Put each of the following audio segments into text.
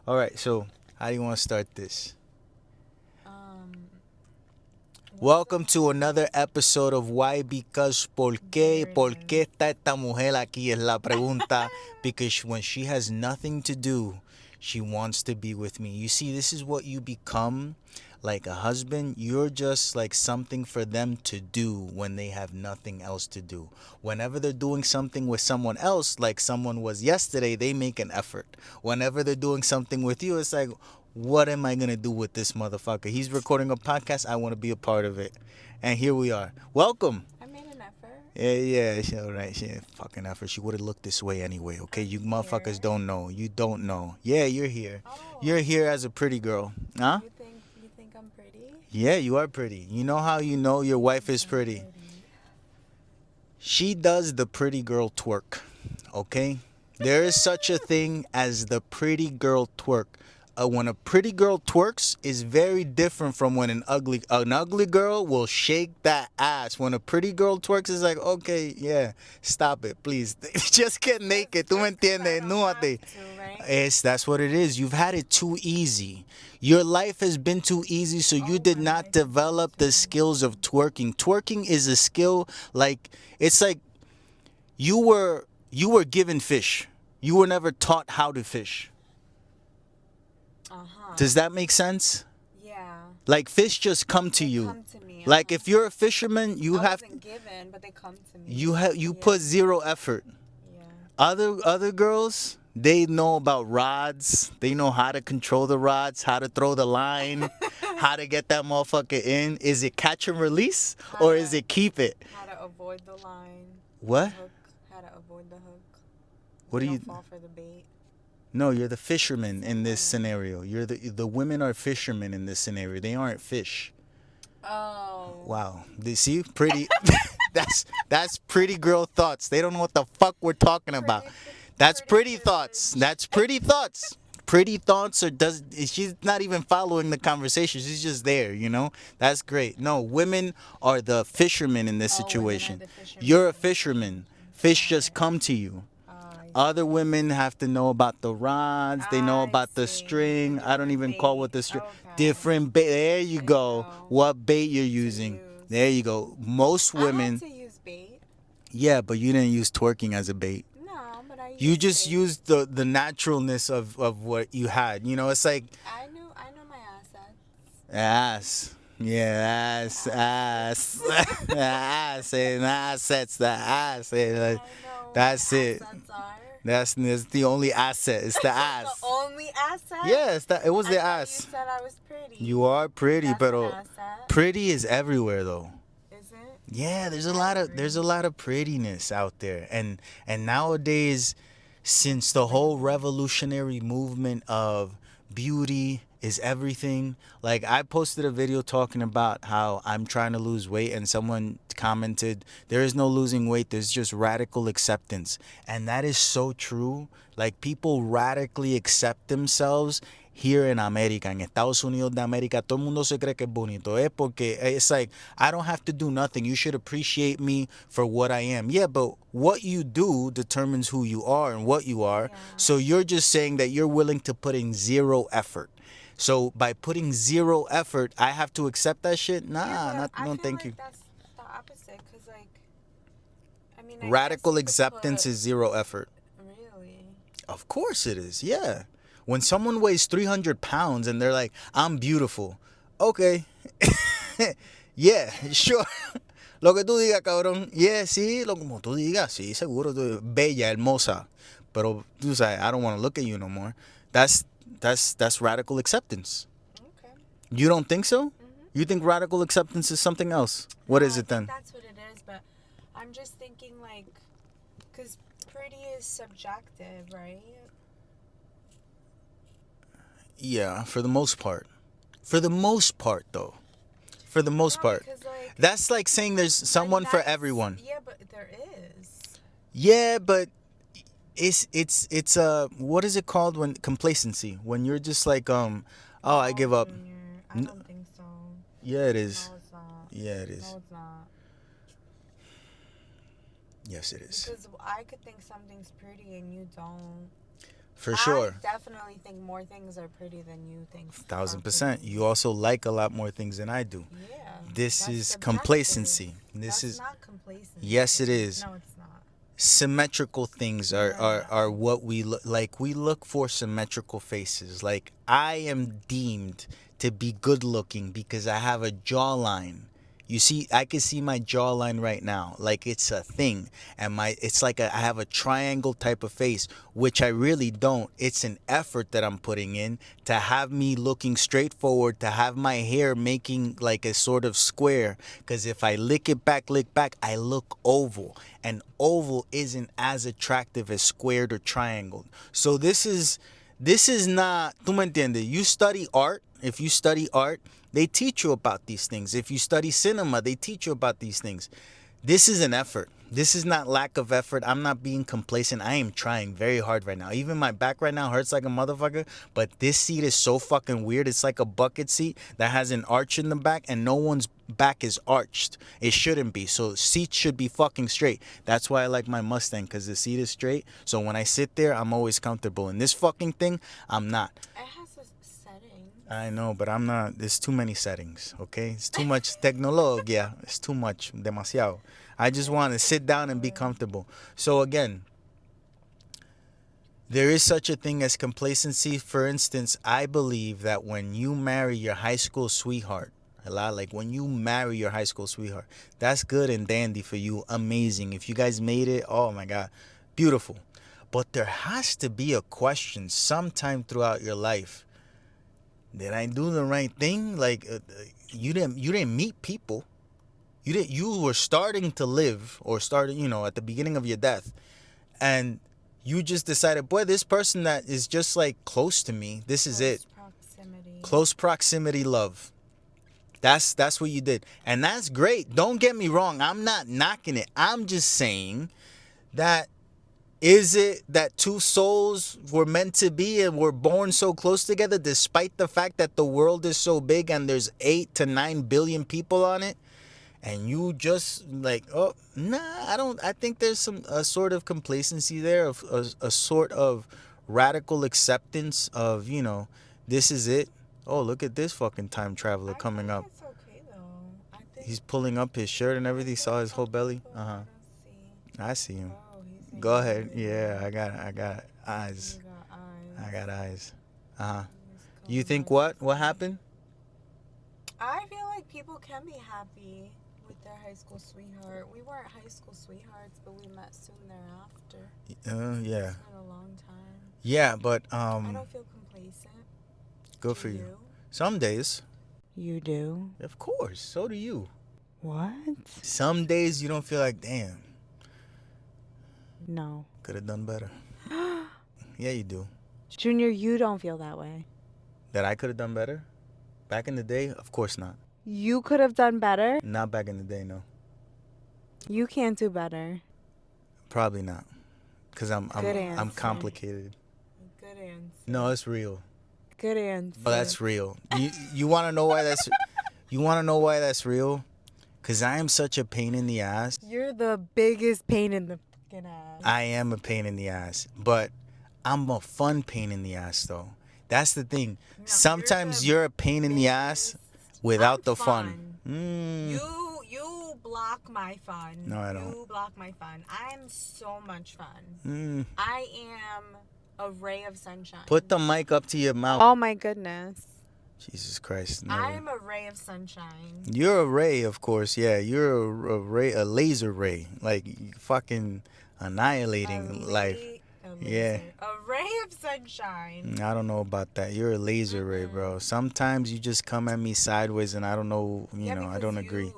All right, so how do you want to start this? Welcome to another episode of Why Because Porque. ¿Por qué está esta mujer aquí? Es la pregunta. Because when she has nothing to do, she wants to be with me. You see, this is what you become. Like a husband, you're just like something for them to do when they have nothing else to do. Whenever they're doing something with someone else, like someone was yesterday, they make an effort. Whenever they're doing something with you, it's like, what am I going to do with this motherfucker? He's recording a podcast. I want to be a part of it. And here we are. Welcome. I made an effort. Yeah, she all right. She ain't fucking effort. She would have looked this way anyway, okay? You motherfuckers don't know. You don't know. Yeah, you're here. Oh. You're here as a pretty girl. Huh? You think I'm pretty? Yeah, you are pretty. You know how you know your wife is pretty? She does the pretty girl twerk, okay? There is such a thing as the pretty girl twerk. When a pretty girl twerks is very different from when an ugly girl will shake that ass. When a pretty girl twerks, is like, okay, yeah, stop it, please. Just get naked. Tú me entiendes? Núate. That's what it is. You've had it too easy. Your life has been too easy, so you did not develop the skills of twerking. Twerking is a skill like it's like you were given fish. You were never taught how to fish. Does that make sense? Yeah. Like fish just come to you. Come to me. Like if you're a fisherman, you I have wasn't given, but they come to me. you put zero effort. Yeah. Other girls, they know about rods. They know how to control the rods, how to throw the line, how to get that motherfucker in. Is it catch and release or is it keep it? How to avoid the line. What? The hook. How to avoid the hook. What do Don't you? fall for the bait. No, you're the fisherman in this scenario. You're the women are fishermen in this scenario. They aren't fish. Oh. Wow. They see pretty. that's pretty girl thoughts. They don't know what the fuck we're talking about. That's pretty thoughts. That's pretty thoughts. Pretty thoughts or does she's not even following the conversation. She's just there, you know? That's great. No, women are the fishermen in this situation. You're a fisherman. Fish just come to you. Other women have to know about the rods. They know about the string. I don't even call what the string. Different bait. There you go. What bait you're using. There you go. Most women. I had to use bait. Yeah, but you didn't use twerking as a bait. No, but I used You just bait. used the naturalness of what you had. You know, it's like I know my assets. ass. Yeah, ass. Ass and assets, the ass. I know That's what it. assets are. That's the only asset. It's the ass. The only asset? Yes, it was the I ass. thought you said I was pretty. You are pretty, That's but an asset. pretty is everywhere though. Is it? Yeah, there's a lot of prettiness out there, and nowadays, since the whole revolutionary movement of beauty is everything. Like I posted a video talking about how I'm trying to lose weight and someone commented, there is no losing weight, there's just radical acceptance. And that is so true. Like people radically accept themselves here in America, en Estados Unidos de América, todo el mundo se cree que es bonito, porque it's like, I don't have to do nothing. You should appreciate me for what I am. Yeah, but what you do determines who you are and what you are. Yeah. So you're just saying that you're willing to put in zero effort. So by putting zero effort, I have to accept that shit? Nah, Yeah, not, but no, I feel thank like you. That's the opposite, cause like, I mean, I Radical guess you could acceptance put- is zero effort. Really? Of course it is, yeah. When someone weighs 300 pounds and they're like, I'm beautiful. Okay. Yeah, sure. Lo que tú digas, cabrón. Yeah, sí, lo como tú digas. Sí, seguro. Bella, hermosa. Pero tú sabes, I don't want to look at you no more. That's radical acceptance. Okay. You don't think so? Mm-hmm. You think radical acceptance is something else? What is I it think then? that's what it is, but I'm just thinking like, cause pretty is subjective, right? Yeah, for the most part. For the most part, though. For the most No, part. because, like, That's like saying there's someone for nice- everyone. Yeah, but there is. Yeah, but it's what is it called when complacency? When you're just like I give up. Junior, I don't think so. Yeah, it is. No, it's not. Yeah, it is. No, it's not. Yes, it is. Because I could think something's pretty and you don't. For sure. I definitely think more things are pretty than you think. 1000%. You also like a lot more things than I do. Yeah. This That's is subjective. complacency. That's Is not complacency. Yes, it is. No, it's not. Symmetrical things are what we look like. We look for symmetrical faces. Like, I am deemed to be good looking because I have a jawline. You see, I can see my jawline right now, like it's a thing, and it's like I have a triangle type of face, which I really don't. It's an effort that I'm putting in to have me looking straight forward, to have my hair making like a sort of square. Because if I lick back, I look oval, and oval isn't as attractive as squared or triangled. So this is not. Tú me entiendes? You study art. If you study art, they teach you about these things. If you study cinema, they teach you about these things. This is an effort. This is not lack of effort. I'm not being complacent. I am trying very hard right now. Even my back right now hurts like a motherfucker. But this seat is so fucking weird. It's like a bucket seat that has an arch in the back, and no one's back is arched. It shouldn't be. So seats should be fucking straight. That's why I like my Mustang, because the seat is straight. So when I sit there, I'm always comfortable. In this fucking thing, I'm not. It has a setting. I know, but I'm not. There's too many settings, okay? It's too much tecnología. It's too much. Demasiado. I just want to sit down and be comfortable. So again, there is such a thing as complacency. For instance, I believe that when you marry your high school sweetheart, like when you marry your high school sweetheart, that's good and dandy for you. Amazing. If you guys made it, oh my God, beautiful. But there has to be a question sometime throughout your life. Did I do the right thing? Like, you didn't meet people. You were starting to live, or started, at the beginning of your death, and you just decided, boy, this person that is just like close to me, this is it. Proximity. Close proximity love. That's what you did, and that's great. Don't get me wrong. I'm not knocking it. I'm just saying that, is it that two souls were meant to be and were born so close together, despite the fact that the world is so big and there's 8 to 9 billion people on it? And you just like, oh, nah, I don't. I think there's a sort of complacency there, of a sort of radical acceptance of, this is it. Oh, look at this fucking time traveler coming up. It's okay though. He's pulling up his shirt and everything. Saw his whole belly. I see him. Go ahead. Yeah, I got eyes. You got eyes. I got eyes. You think what? What happened? I feel like people can be happy with their high school sweetheart. We weren't high school sweethearts, but we met soon thereafter. Yeah. It's been a long time. Yeah, but I don't feel complacent. good for you. Some days. You do? Of course. So do you. What? Some days you don't feel like, damn, No. could have done better. Yeah, you do. Junior, you don't feel that way. That I could have done better? Back in the day? Of course not. You could have done better? Not back in the day, no. You can't do better. Probably not. Because I'm answer. complicated. Good answer. No, it's real. Good answer. Oh, that's real. You want to know why that's you want to know why that's real? Because I am such a pain in the ass. You're the biggest pain in the fucking ass. I am a pain in the ass. But I'm a fun pain in the ass, though. That's the thing. No, sometimes you're a pain in the ass without the fun. You block my fun. No, I don't. You block my fun. I'm so much fun. I am a ray of sunshine. Put the mic up to your mouth. Oh my goodness. Jesus Christ. No. I'm a ray of sunshine. You're a ray, of course. Yeah, you're a ray, a laser ray. Like, fucking annihilating life. Yeah. A ray of sunshine. I don't know about that. You're a laser ray, bro. Sometimes you just come at me sideways and I don't know, I don't agree.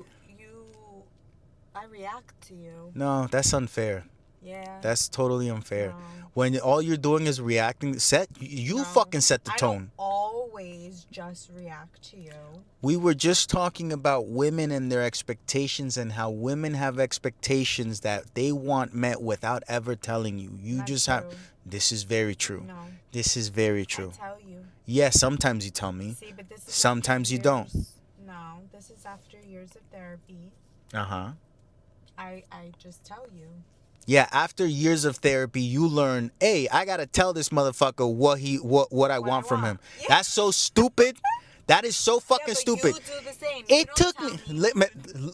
I react to you. No, that's unfair. Yeah. That's totally unfair. No. When all you're doing is reacting, you fucking set the tone. I don't always just react to you. We were just talking about women and their expectations and how women have expectations that they want met without ever telling you. You just have. This is very true. No. This is very true. I tell you. Yeah, sometimes you tell me. See, but this is sometimes you don't. No, this is after years of therapy. Uh-huh. I just tell you. Yeah, after years of therapy, you learn, hey, I gotta tell this motherfucker what I What I want from want. him. Yeah. That's so stupid. That is so Yeah, fucking but stupid. you do the same. You It don't took tell me. me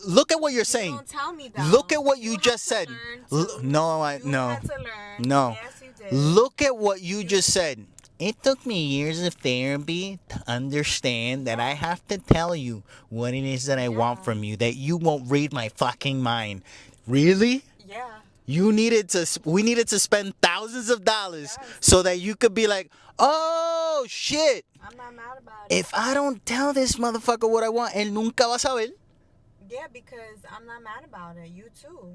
Look at what you're you saying. don't tell me Look though. at what You you had just to said. learn too. No, You had to learn. no. Yes, you did. Look at what you You just said. It took me years of therapy to understand that I have to tell you what it is that I want Yeah. from you, that you won't read my fucking mind. Really? Yeah. We needed to spend thousands of dollars Yes. so that you could be like, oh shit, I'm not mad about it. if I don't tell this motherfucker what I want, él nunca va a saber. Yeah, because I'm not mad about it. You too.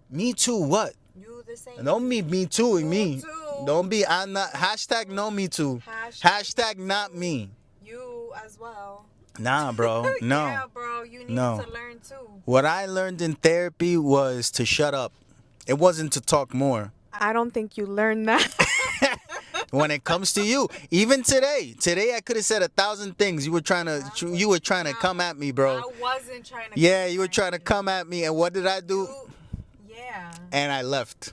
Me too, what? You the same. Don't be me too and You me. too. Don't be, I'm not, hashtag no me too. Hashtag not me. You as well. Nah, bro, no. Yeah, bro. You need No. to learn too. What I learned in therapy was to shut up. It wasn't to talk more. I don't think you learned that. When it comes to you, even today I could have said 1,000 things. You were trying to come at me, bro. I wasn't trying to. Yeah, you were trying to come at me, and what did I do? Yeah. And I left.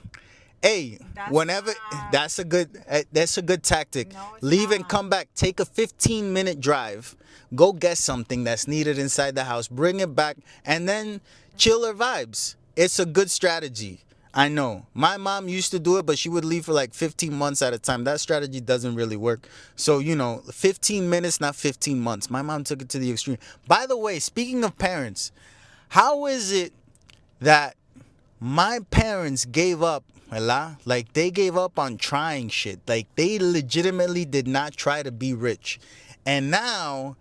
Hey, That's whenever not- that's a good tactic. No, it's Leave and not. come back. Take a 15-minute drive. Go get something that's needed inside the house. Bring it back, and then chiller vibes. It's a good strategy. I know. My mom used to do it, but she would leave for like 15 months at a time. That strategy doesn't really work. So, 15 minutes, not 15 months. My mom took it to the extreme. By the way, speaking of parents, how is it that my parents gave up, ¿verdad? Like they gave up on trying shit. Like they legitimately did not try to be rich. And now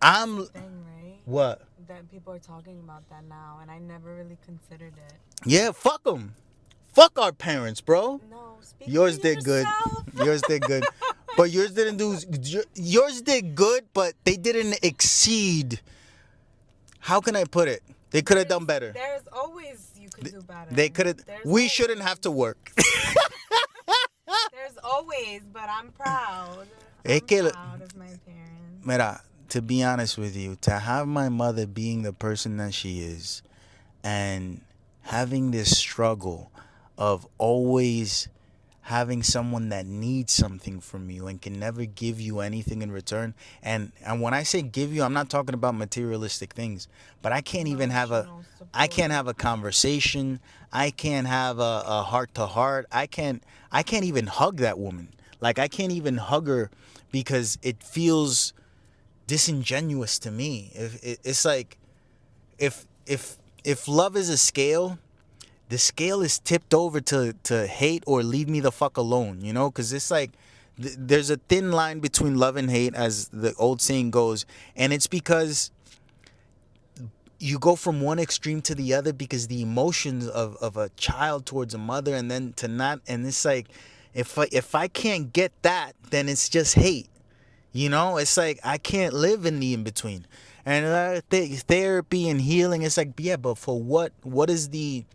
I'm Thing, right? what? That people are talking about that now, and I never really considered it. Yeah, fuck them. Fuck our parents, bro. No, speak Yours for did good. yourself. Yours did good. But yours didn't do. Yours did good, but they didn't exceed. How can I put it? They could have done better. There's always you could do better. They could have. There's We always- shouldn't have to work. There's always, but I'm proud. Es I'm que- proud of my parents. Mira, to be honest with you, to have my mother being the person that she is, and having this struggle of always having someone that needs something from you and can never give you anything in return. And when I say give you, I'm not talking about materialistic things, but I can't even have a Emotional I can't support. have a conversation. I can't have a heart to heart. I can't even hug that woman. Like I can't even hug her because it feels disingenuous to me. It's like if love is a scale, the scale is tipped over to hate or leave me the fuck alone, because it's like there's a thin line between love and hate, as the old saying goes, and it's because you go from one extreme to the other because the emotions of a child towards a mother and then to not, and it's like if I can't get that, then it's just hate. It's like I can't live in the in between. And therapy and healing, it's like, yeah, but for what is the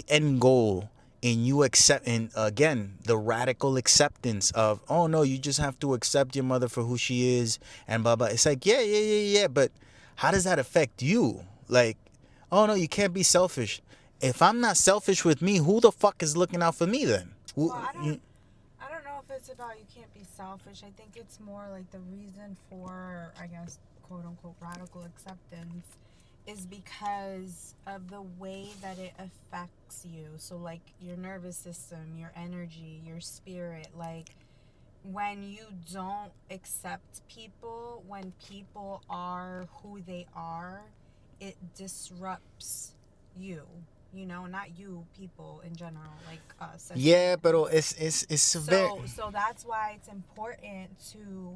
end goal in you accepting, again, the radical acceptance of, oh no, you just have to accept your mother for who she is and blah blah. It's like, yeah, but how does that affect you? Like, oh no, you can't be selfish. If I'm not selfish with me, who the fuck is looking out for me then? Well, I don't know if it's about you can't be selfish. I think it's more like the reason for, I guess, quote unquote, radical acceptance is because of the way that it affects you. So like your nervous system, your energy, your spirit, like when you don't accept people, when people are who they are, it disrupts you. Not you, people in general, like us. Yeah, pero it's very. So that's why it's important to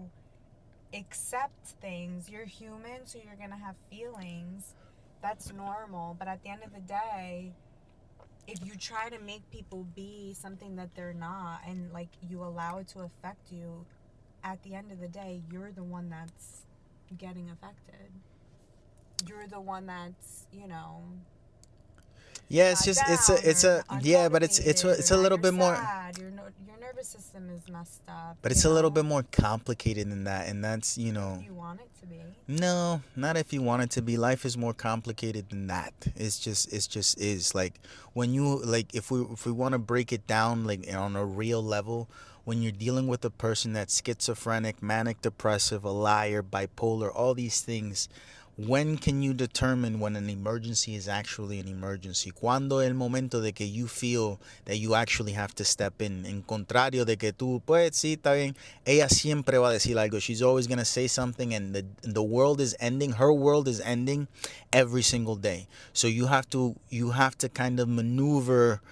accept things. You're human, so you're gonna have feelings. That's normal. But at the end of the day, if you try to make people be something that they're not, and like you allow it to affect you, at the end of the day, you're the one that's getting affected. You're the one that's, Yeah, it's shot just down or yeah, but it's unmotivated or it's a now little you're bit more. sad, your nervous system is messed up, But you it's a little know, bit more complicated than that, and that's, if you want it to be. no, not if you want it to be. Life is more complicated than that. It's just is like when you like if we want to break it down like on a real level, when you're dealing with a person that's schizophrenic, manic depressive, a liar, bipolar, all these things, when can you determine when an emergency is actually an emergency? Cuando el momento de que you feel that you actually have to step in? En contrario de que tú, pues sí, está bien. Ella siempre va a decir algo. She's always going to say something, and the world is ending. Her world is ending every single day. So you have to kind of maneuver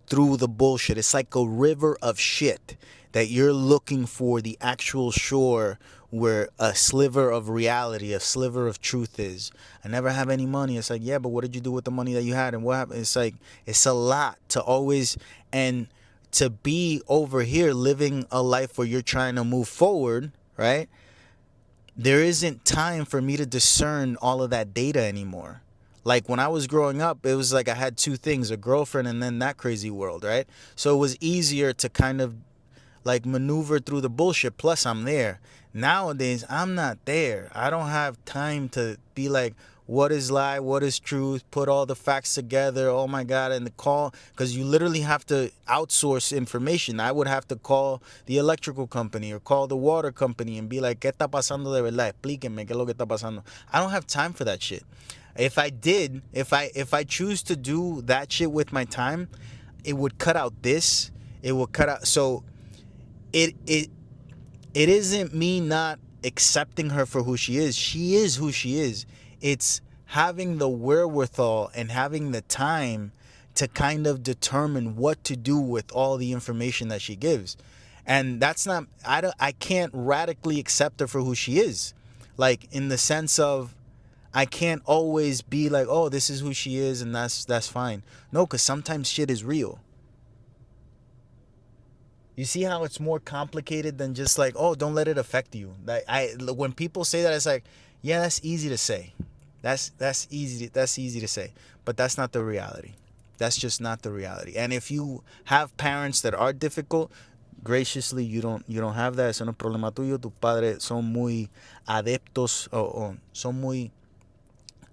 through the bullshit. It's like a river of shit that you're looking for the actual shore where a sliver of reality, a sliver of truth is. I never have any money. It's like, yeah, but what did you do with the money that you had? And what happened? It's like, it's a lot to always, and to be over here living a life where you're trying to move forward, right? There isn't time for me to discern all of that data anymore. Like when I was growing up, it was like I had two things, a girlfriend and then that crazy world, right? So it was easier to kind of like maneuver through the bullshit. Plus, I'm there. Nowadays, I'm not there. I don't have time to be like, what is lie, what is truth, put all the facts together. Oh my God, and the call, because you literally have to outsource information. I would have to call the electrical company or call the water company and be like, ¿qué está pasando de verdad? Explíquenme qué es lo que está pasando. I don't have time for that shit. If I did, if I choose to do that shit with my time, it would cut out this. It would cut out. So it isn't me not accepting her for who she is. She is who she is. It's having the wherewithal and having the time to kind of determine what to do with all the information that she gives. And that's not, I can't radically accept her for who she is. Like in the sense of, I can't always be like, oh, this is who she is and that's fine. No, because sometimes shit is real. You see how it's more complicated than just like, oh, don't let it affect you. Like when people say that, it's like, yeah, that's easy to say. That's easy to say. But that's not the reality. That's just not the reality. And if you have parents that are difficult, graciously you don't have that. Eso no es problema tuyo. Tus padres son muy adeptos o son muy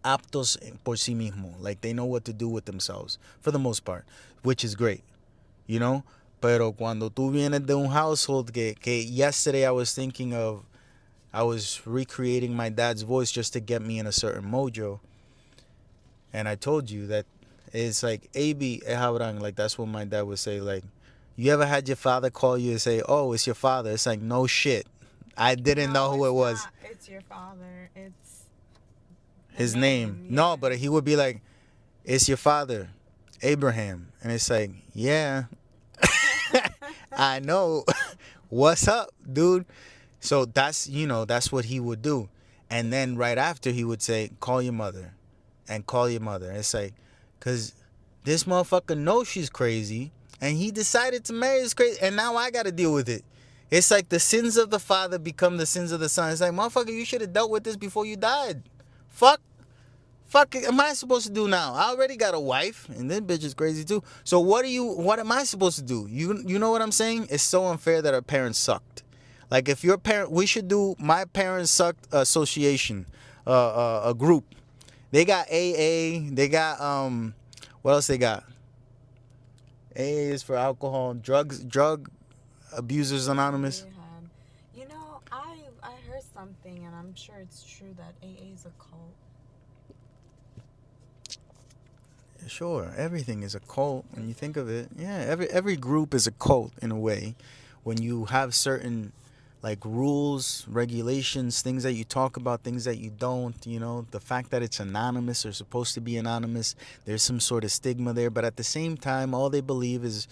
aptos por sí mismo. Like they know what to do with themselves for the most part, which is great, you know. Pero cuando tú vienes de un household que yesterday I was recreating my dad's voice just to get me in a certain mojo, and I told you that it's like AB Ehabran, like that's what my dad would say. Like, you ever had your father call you and say, "Oh, it's your father"? It's like, no shit, I didn't know No, who it it's was. not. It's your father. It's the His name. name. No, Yeah. but he would be like, "It's your father, Abraham," and it's like, yeah, I know. What's up, dude? So that's what he would do. And then right after he would say, call your mother and call your mother. It's like, because this motherfucker knows she's crazy and he decided to marry this crazy. And now I got to deal with it. It's like the sins of the father become the sins of the son. It's like, motherfucker, you should have dealt with this before you died. Fuck. Fuck am I supposed to do now? I already got a wife, and this bitch is crazy too. So what am I supposed to do? You know what I'm saying? It's so unfair that our parents sucked. Like if your parent, we should do my parents sucked association, a group. They got AA. They got what else they got? AA is for alcohol, drug abusers anonymous. Rehab. You know, I heard something, and I'm sure it's true that AA is a cult. Sure, everything is a cult when you think of it. Yeah, every group is a cult in a way. When you have certain like rules, regulations, things that you talk about, things that you don't, the fact that it's anonymous or supposed to be anonymous, there's some sort of stigma there, but at the same time all they believe is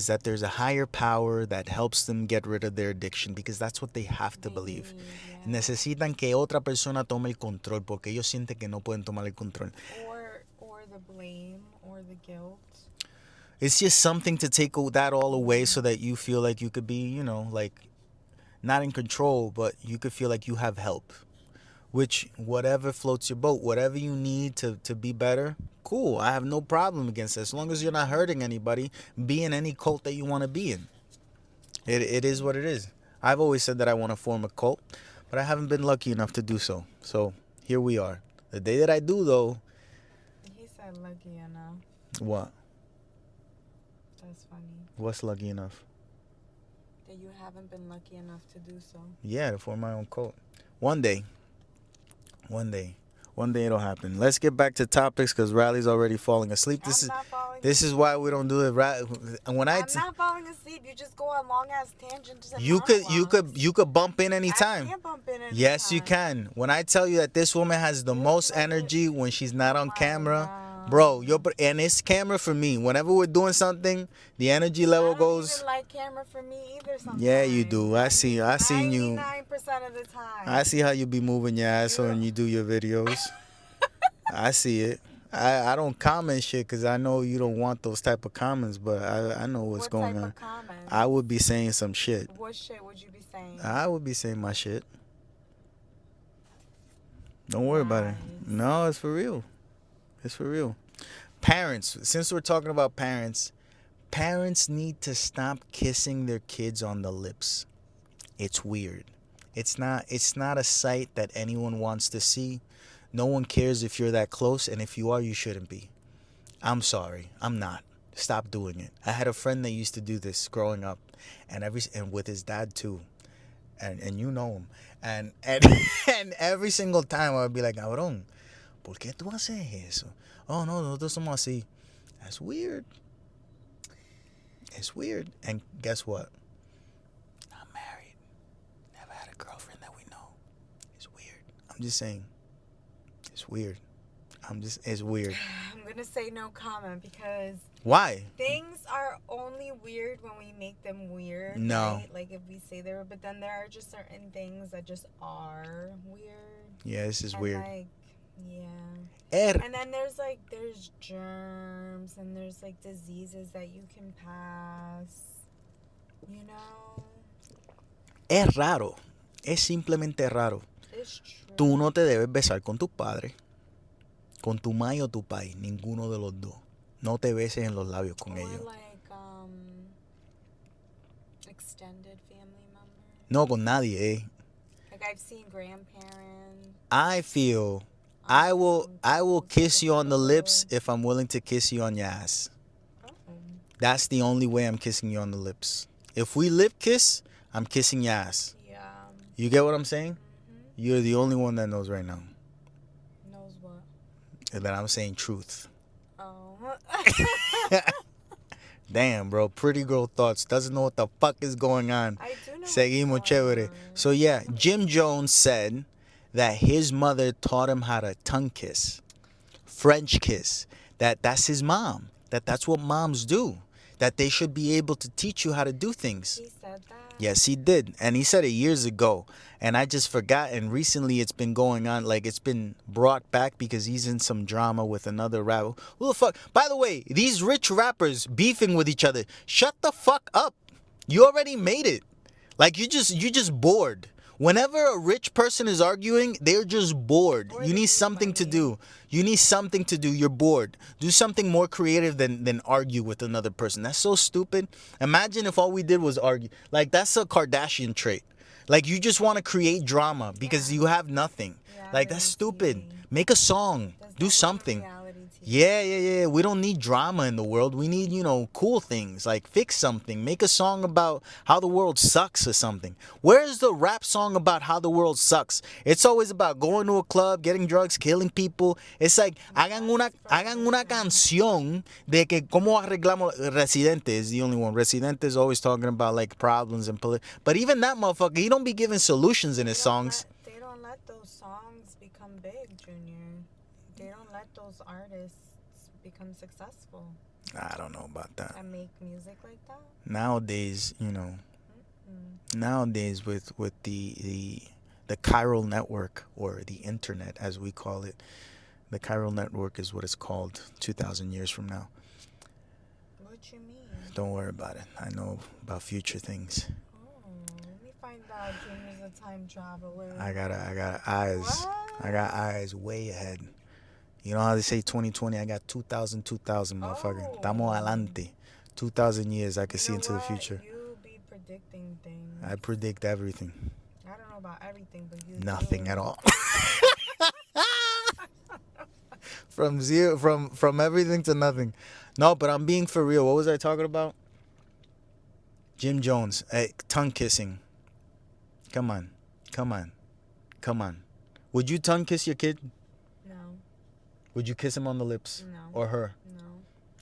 that there's a higher power that helps them get rid of their addiction because that's what they have to They believe. need, yeah. Necesitan que otra persona tome el control porque ellos sienten que no pueden tomar el control. Or the blame or the guilt. It's just something to take that all away so that you feel like you could be, like not in control, but you could feel like you have help. which whatever floats your boat, whatever you need to be better, cool. I have no problem against it. As long as you're not hurting anybody, be in any cult that you want to be in. It is what it is. I've always said that I want to form a cult, but I haven't been lucky enough to do so. So here we are. The day that I do, though. He said lucky enough. What? That's funny. What's lucky enough? That you haven't been lucky enough to do so. Yeah, to form my own cult. One day. One day it'll happen. Let's get back to topics because Riley's already falling asleep. This is why we don't do it. I'm not falling asleep. You just go on long ass tangents. And you could bump in anytime. I can't bump in anytime. Yes, you can. When I tell you that this woman has the most energy when she's not on camera, bro. And it's camera for me. Whenever we're doing something, the energy level goes. I don't even like camera for me either. Sometimes. Yeah, you do. I seen you. 99% of the time. I see how you be moving your ass when you do your videos. I see it. I don't comment shit because I know you don't want those type of comments, but I know what's going on. I would be saying some shit. What shit would you be saying? I would be saying my shit. Don't worry about it. No, it's for real. It's for real. Parents, since we're talking about parents need to stop kissing their kids on the lips. It's weird. It's not a sight that anyone wants to see. No one cares if you're that close, and if you are, you shouldn't be. I'm sorry. I'm not. Stop doing it. I had a friend that used to do this growing up, and with his dad too. And you know him. And and every single time I would be like, cabrón, ¿por qué tú haces eso? Oh, no, nosotros somos así. That's weird. It's weird. And guess what? Not married. Never had a girlfriend that we know. It's weird. I'm just saying. It's weird. It's weird. I'm going to say no comment because... Why? Things are only weird when we make them weird. No. Right? Like if we say they're... But then there are just certain things that just are weird. Yeah, this is weird. Like, yeah. And then there's germs and there's like diseases that you can pass. You know? Es raro. Es simplemente raro. It's true. Tú no te debes besar con tus padres, con tu mai o tu pai, ninguno de los dos. No te beses en los labios con ellos. Like extended family members. No, con nadie, eh. Like I've seen grandparents. I feel I will kiss you on the lips if I'm willing to kiss you on your ass. Oh. That's the only way I'm kissing you on the lips. If we lip kiss, I'm kissing your ass. Yeah. You get what I'm saying? You're the only one that knows right now. Knows what? That I'm saying truth. Oh. Damn, bro. Pretty girl thoughts. Doesn't know what the fuck is going on. I do know. Seguimos chévere. So yeah, Jim Jones said that his mother taught him how to tongue kiss, French kiss. That's his mom. That's what moms do. That they should be able to teach you how to do things. He said that? Yes, he did. And he said it years ago. And I just forgot. And recently it's been going on. Like, it's been brought back because he's in some drama with another rapper. Who the fuck? By the way, these rich rappers beefing with each other. Shut the fuck up. You already made it. Like, you just bored. Whenever a rich person is arguing, they're just bored. You need something to do. You're bored. Do something more creative than argue with another person. That's so stupid. Imagine if all we did was argue. Like, that's a Kardashian trait. Like, you just want to create drama because you have nothing. Like, that's stupid. Make a song. Do something. Yeah. We don't need drama in the world. We need, cool things. Like, fix something. Make a song about how the world sucks or something. Where's the rap song about how the world sucks? It's always about going to a club, getting drugs, killing people. It's like, hagan una canción de que cómo arreglamos. Residente is the only one. Residente is always talking about, like, problems and but even that motherfucker, he don't be giving solutions in his songs. They don't let those songs become big, Junior. They don't let those artists become successful. I don't know about that. And make music like that. Nowadays, nowadays with the chiral network, or the internet as we call it, the chiral network is what it's called 2,000 years from now. What you mean? Don't worry about it. I know about future things. Oh, let me find my God, Junior's a time traveler. I got eyes. What? I got eyes way ahead. You know how they say 2020? I got 2000, motherfucker. Oh. Estamos adelante. 2,000 years I can You see know into the what? future. You be predicting things. I predict everything. I don't know about everything, but you Nothing do. at all. From zero, from everything to nothing. No, but I'm being for real. What was I talking about? Jim Jones. Hey, tongue kissing. Come on. Come on. Come on. Would you tongue kiss your kid? No. Would you kiss him on the lips? No. Or her? No.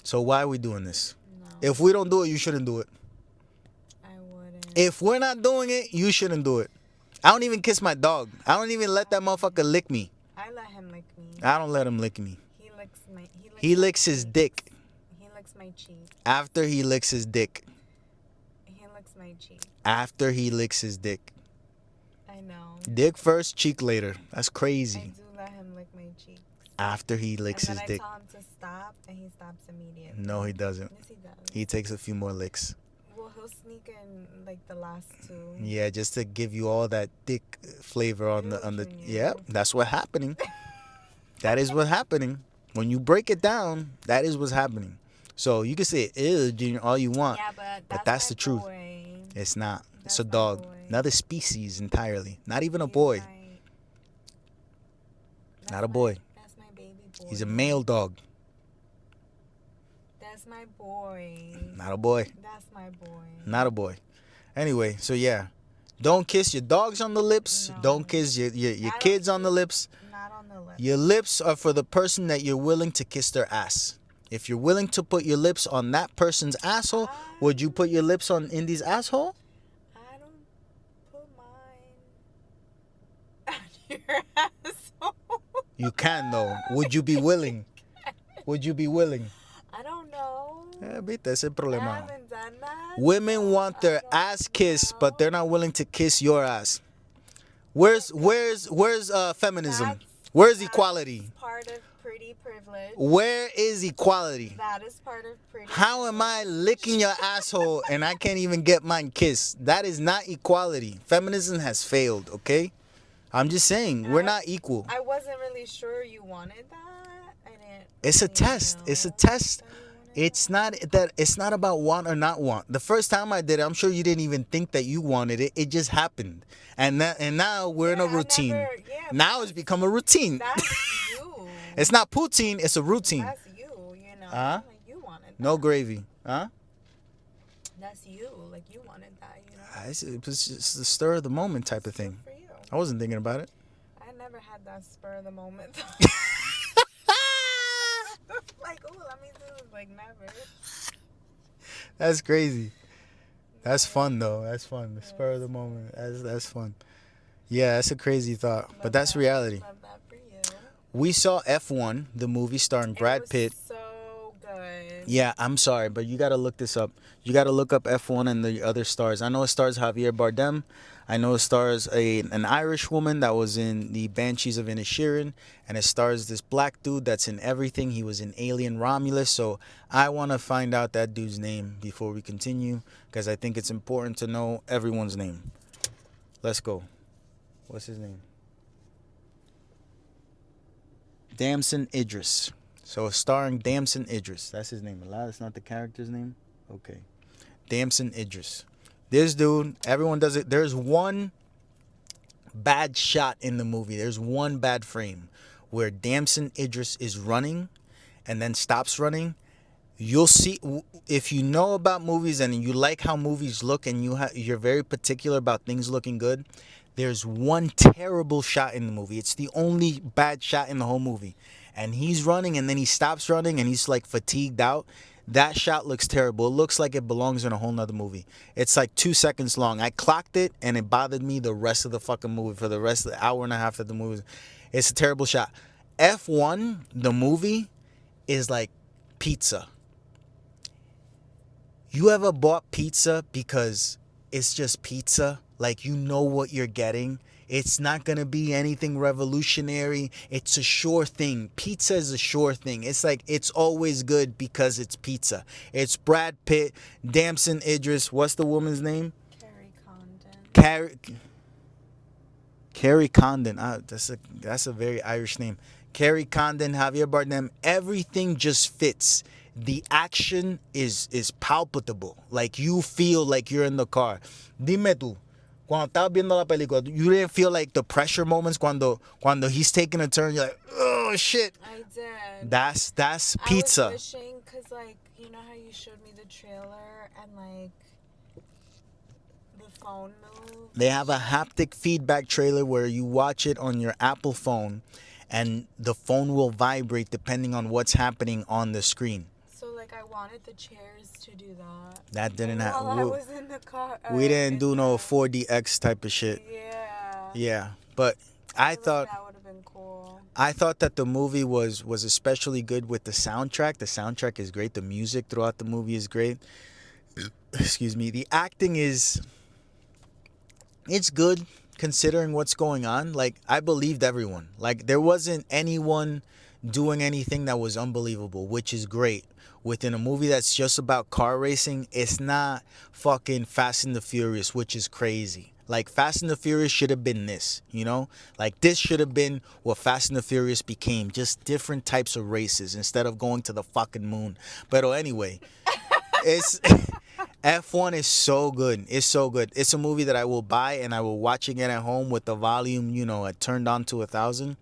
So why are we doing this? No. If we don't do it, you shouldn't do it. I wouldn't. If we're not doing it, you shouldn't do it. I don't even kiss my dog. I don't even let that motherfucker lick me. I let him lick me. I don't let him lick me. He licks my. He licks his dick. He licks my cheek. After he licks his dick. He licks my cheek. After he licks his dick. I know. Dick first, cheek later. That's I crazy. do let him lick my cheeks. After he licks and his then dick. I tell him to stop, and he stops immediately. No, he doesn't. Yes, he does. He takes a few more licks. Well, he'll sneak in like the last two. Yeah, just to give you all that dick flavor on the Junior. Yeah, that's what's happening. That is what's happening. When you break it down, that is what's happening. So you can say ew, Junior, all you want. Yeah, but that's my the truth. boy. It's not. It's That's a my dog. boy. Another species entirely. Not even a He's boy. Not A boy. That's my baby boy. He's a male dog. That's my boy. Not a boy. That's my boy. Not a boy. Anyway, so yeah. Don't kiss your dogs on the lips. No. Don't kiss your I don't kids on the lips. Not on the lip. Your lips are for the person that you're willing to kiss their ass. If you're willing to put your lips on that person's asshole, would you put your lips on Indy's asshole? I don't put mine on your asshole. You can though. Would you be willing? Would you be willing? I don't know. Viste, ese I problema. haven't done that. Women want their ass kissed, but they're not willing to kiss your ass. Where's feminism? That's- Where's equality? Part of pretty privilege. Where is equality? That is part of pretty. How am I licking your asshole and I can't even get mine kissed? That is not equality. Feminism has failed, okay? I'm just saying, we're not equal. I wasn't really sure you wanted that. I didn't. It's a really test. It's a know test. that you wanted It's that. it's not about want or not want. The first time I did it, I'm sure you didn't even think that you wanted it. It just happened. And now we're in a Yeah, I routine. yeah, Now it's become a routine. That's you. It's not poutine, it's a routine. That's you. You know. Uh-huh. Like you wanted that. No gravy. Huh? That's you. Like you wanted that. You know. It was just the stir of the moment type of Good thing. for you. I wasn't thinking about it. I never had that spur of the moment. Like, oh, let me do this. Like never. That's crazy. That's fun though. That's fun. The spur of the moment. That's fun. Yeah, that's a crazy thought, but Love that's that. reality. Love that for you. We saw F1, the movie starring Brad It was Pitt. So good. Yeah, I'm sorry, but you gotta look this up. You gotta look up F1 and the other stars. I know it stars Javier Bardem. I know it stars an Irish woman that was in the Banshees of Inisherin, and it stars this black dude that's in everything. He was in Alien Romulus, so I want to find out that dude's name before we continue, because I think it's important to know everyone's name. Let's go. What's his name? Damson Idris. So it's starring Damson Idris. That's his name. That's not the character's name? Okay. Damson Idris. This dude, everyone does it. There's one bad shot in the movie. There's one bad frame where Damson Idris is running and then stops running. You'll see, if you know about movies and you like how movies look and you're very particular about things looking good, there's one terrible shot in the movie. It's the only bad shot in the whole movie. And he's running and then he stops running and he's like fatigued out. That shot looks terrible. It looks like it belongs in a whole nother movie. It's like 2 seconds long. I clocked it and it bothered me the rest of the fucking movie for the rest of the hour and a half of the movie. It's a terrible shot. F1, the movie, is like pizza. You ever bought pizza because it's just pizza? Like you know what you're getting? It's not going to be anything revolutionary. It's a sure thing. Pizza is a sure thing. It's like it's always good because it's pizza. It's Brad Pitt, Damson Idris. What's the woman's name? Carrie Condon. Carrie Condon. That's a very Irish name. Carrie Condon, Javier Bardem. Everything just fits. The action is palpable. Like you feel like you're in the car. Dime tú. Cuando estabas viendo la película, you didn't feel like the pressure moments cuando he's taking a turn. You're like, oh shit. I did. That's I pizza. was wishing, cause like you know how you showed me the trailer and like the phone moved. They have a haptic feedback trailer where you watch it on your Apple phone, and the phone will vibrate depending on what's happening on the screen. So like I wanted the chairs to do that. That didn't While I happen. was in the car. We didn't do no the- 4DX type of shit. Yeah. Yeah, but I feel like thought that would have been cool. I thought that the movie was especially good with the soundtrack. The soundtrack is great. The music throughout the movie is great. Excuse me. The acting it's good considering what's going on. Like I believed everyone. Like there wasn't anyone doing anything that was unbelievable, which is great. Within a movie that's just about car racing, it's not fucking Fast and the Furious, which is crazy. Like Fast and the Furious should have been this, you know? Like this should have been what Fast and the Furious became, just different types of races instead of going to the fucking moon. But anyway, it's F1 is so good. It's so good. It's a movie that I will buy and I will watch again at home with the volume, turned on to 1,000.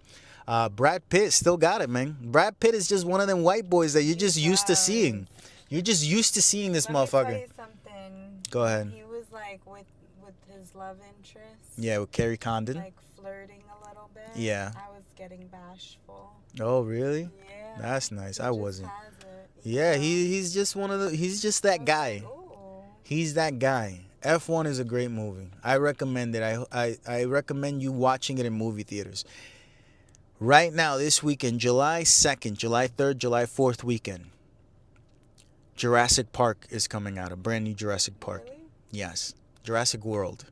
Brad Pitt still got it, man. Brad Pitt is just one of them white boys that you're just used to seeing. You're just used to seeing this Let me motherfucker. tell you something. Go ahead. He was like with his love interest. Yeah, with Carrie Condon. Like flirting a little bit. Yeah. I was getting bashful. Oh, really? Yeah. That's nice. He I just wasn't. has it, Yeah, know? he's just one of the. He's just that guy. Like, ooh. He's that guy. F1 is a great movie. I recommend it. I recommend you watching it in movie theaters. Right now, this weekend, July 2nd, July 3rd, July 4th weekend, Jurassic Park is coming out. A brand new Jurassic Park. Really? Yes. Jurassic World.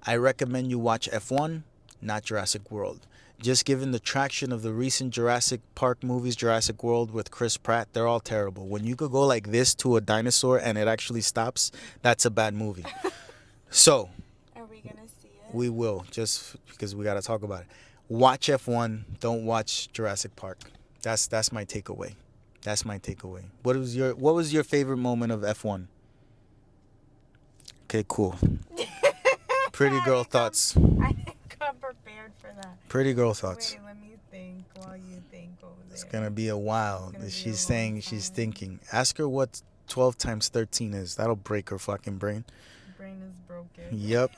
I recommend you watch F1, not Jurassic World. Just given the traction of the recent Jurassic Park movies, Jurassic World with Chris Pratt, they're all terrible. When you could go like this to a dinosaur and it actually stops, that's a bad movie. So, Are we gonna see it? we will, just because we got to talk about it. Watch F1, don't watch Jurassic Park. That's my takeaway. That's my takeaway. What was your favorite moment of F1? Okay, cool. Pretty girl thoughts. I didn't come prepared for that. Pretty girl thoughts. Wait, let me think while you think over there. It's gonna be a while. It's gonna be a She's long saying she's time. thinking. Ask her what 12 times 13 is. That'll break her fucking brain. Brain is broken. Yep.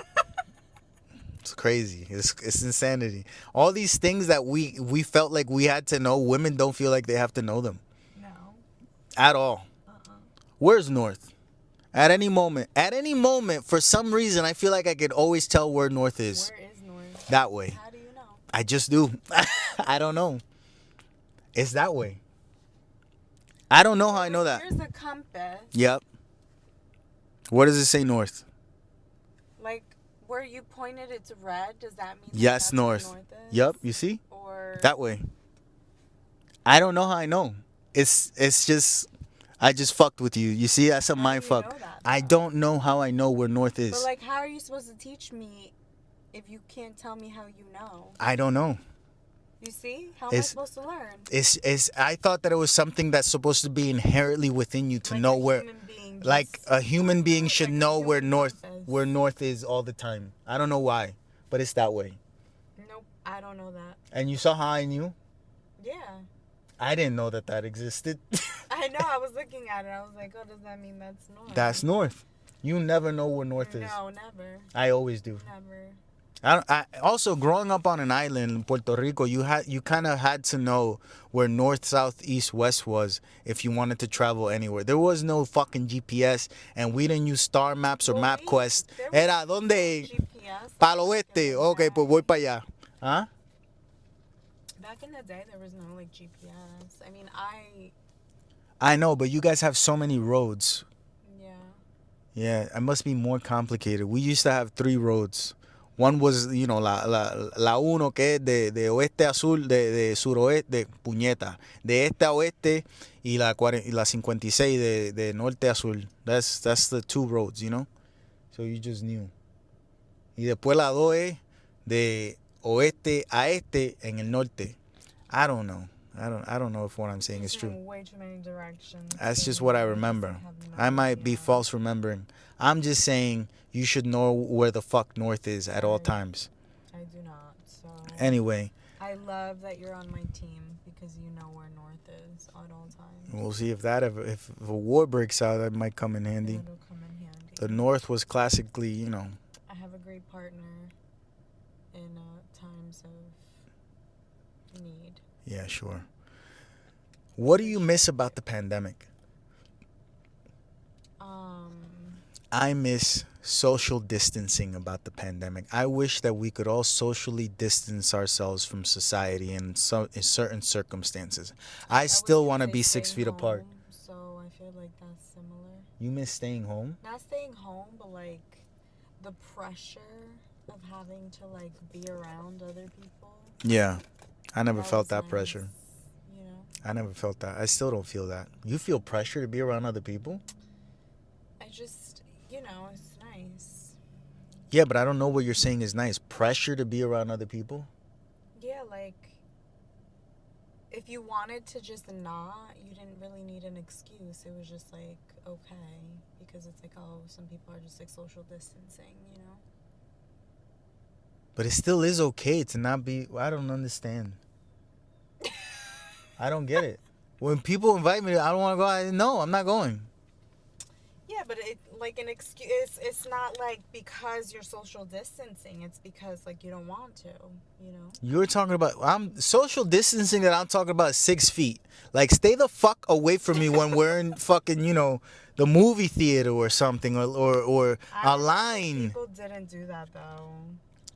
It's crazy. It's insanity. All these things that we felt like we had to know, women don't feel like they have to know them No. at all. Where's North? At any moment, for some reason, I feel like I could always tell where North is. Where is North? That way. How do you know? I just do. I don't know. It's that way. I don't know how I know that. Here's a compass. Yep. What does it say North? Like where you pointed, it's red. Does that mean? Yes, that's where North. North is? Yep. You see? Or That way. I don't know how I know. It's just I just fucked with you. You see, that's a How mind do you fuck. know that, I though? don't know how I know where North But is. like, how are you supposed to teach me if you can't tell me how you know? I don't know. You see? How am I It's- supposed to learn? It's I thought that it was something that's supposed to be inherently within you to Like know a where human being like just- a human being should Like a know where human North compass. is all the time. I don't know why, but it's that way. Nope, I don't know that. And you saw how I knew? Yeah. I didn't know that existed. I know, I was looking at it. I was like, oh, does that mean that's North? That's North. You never know where North is. No, never. I always do. Never. I also growing up on an island in Puerto Rico, you kind of had to know where north, south, east, west was if you wanted to travel anywhere. There was no fucking GPS, and we didn't use star maps or Well, MapQuest. there was Era donde GPS. palo oeste. Okay, pues voy para allá. Huh? Back in the day, there was no like GPS. I mean, I know, but you guys have so many roads. yeah. Yeah, it must be more complicated. We used to have 3 roads. One was, la uno que es de oeste a sur, de suroeste, de puñeta, de este a oeste y la 56 de norte a sur. That's the 2 roads, you know? So you just knew. y después la 2 es de oeste a este en el norte. I don't know. I don't know if what I'm saying is true. Way too many directions. That's just what I remember. I might be false remembering. I'm just saying you should know where the fuck north is at all times. I do not. So anyway, I love that you're on my team because you know where north is at all times. We'll see if a war breaks out, that might come in handy. It'll come in handy. The north was classically, you know. I have a great partner in times of need. Yeah, sure. What do you miss about the pandemic? I miss social distancing about the pandemic. I wish that we could all socially distance ourselves from society in certain circumstances. I still want to be 6 feet apart. So I feel like that's similar. You miss staying home? Not staying home, but like the pressure of having to like be around other people. Yeah, I never felt that pressure. You know? I never felt that. I still don't feel that. You feel pressure to be around other people? I just, you know, it's nice. Yeah, but I don't know what you're saying is nice. Pressure to be around other people? Yeah, like if you wanted to just not, you didn't really need an excuse. It was just like, okay, because it's like, oh, some people are just like social distancing, you know? But it still is okay to not be. I don't understand. I don't get it. When people invite me, I don't want to go. No, I'm not going. Yeah, but it like an excuse. It's not like because you're social distancing. It's because like you don't want to. You know. You're talking about. I'm social distancing that I'm talking about 6 feet. Like, stay the fuck away from me when we're in fucking, you know, the movie theater or something, or a line. People didn't do that though.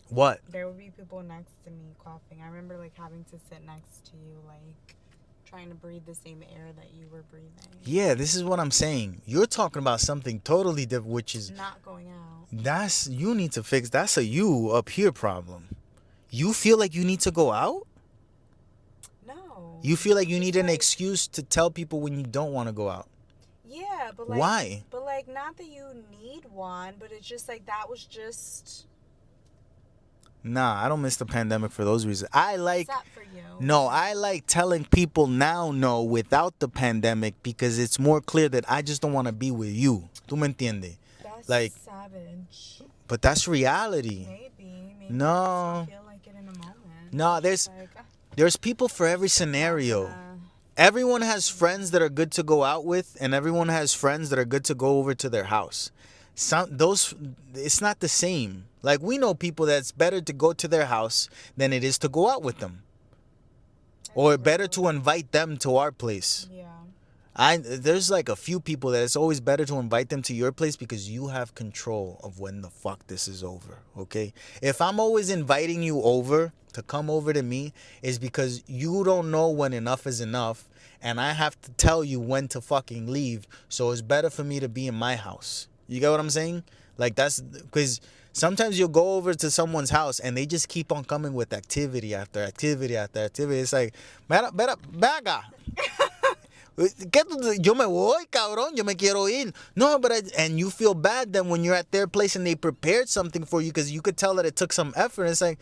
What? There would be people next to me coughing. I remember like having to sit next to you, like trying to breathe the same air that you were breathing. Yeah, this is what I'm saying. You're talking about something totally different, which is not going out. That's you need to fix. That's a you up here problem. You feel like you need to go out? No. You feel like you need an excuse to tell people when you don't want to go out? Yeah, but like, why? But like, not that you need one, but it's just like that was just. Nah, I don't miss the pandemic for those reasons. I like. What's that for you? No, I like telling people now no without the pandemic because it's more clear that I just don't want to be with you. ¿Tú me entiendes? That's like savage. But that's reality. Maybe no. You feel like it in a moment. No, there's people for every scenario. Everyone has friends that are good to go out with, and everyone has friends that are good to go over to their house. It's not the same. Like, we know people that's better to go to their house than it is to go out with them. Or better to invite them to our place. Yeah. There's like a few people that it's always better to invite them to your place because you have control of when the fuck this is over, okay? If I'm always inviting you over to come over to me, is because you don't know when enough is enough, and I have to tell you when to fucking leave, so it's better for me to be in my house. You get what I'm saying? Like, that's because sometimes you'll go over to someone's house and they just keep on coming with activity after activity after activity. It's like, venga. Yo me voy, cabrón. Yo me quiero ir. No, and you feel bad then when you're at their place and they prepared something for you because you could tell that it took some effort. It's like,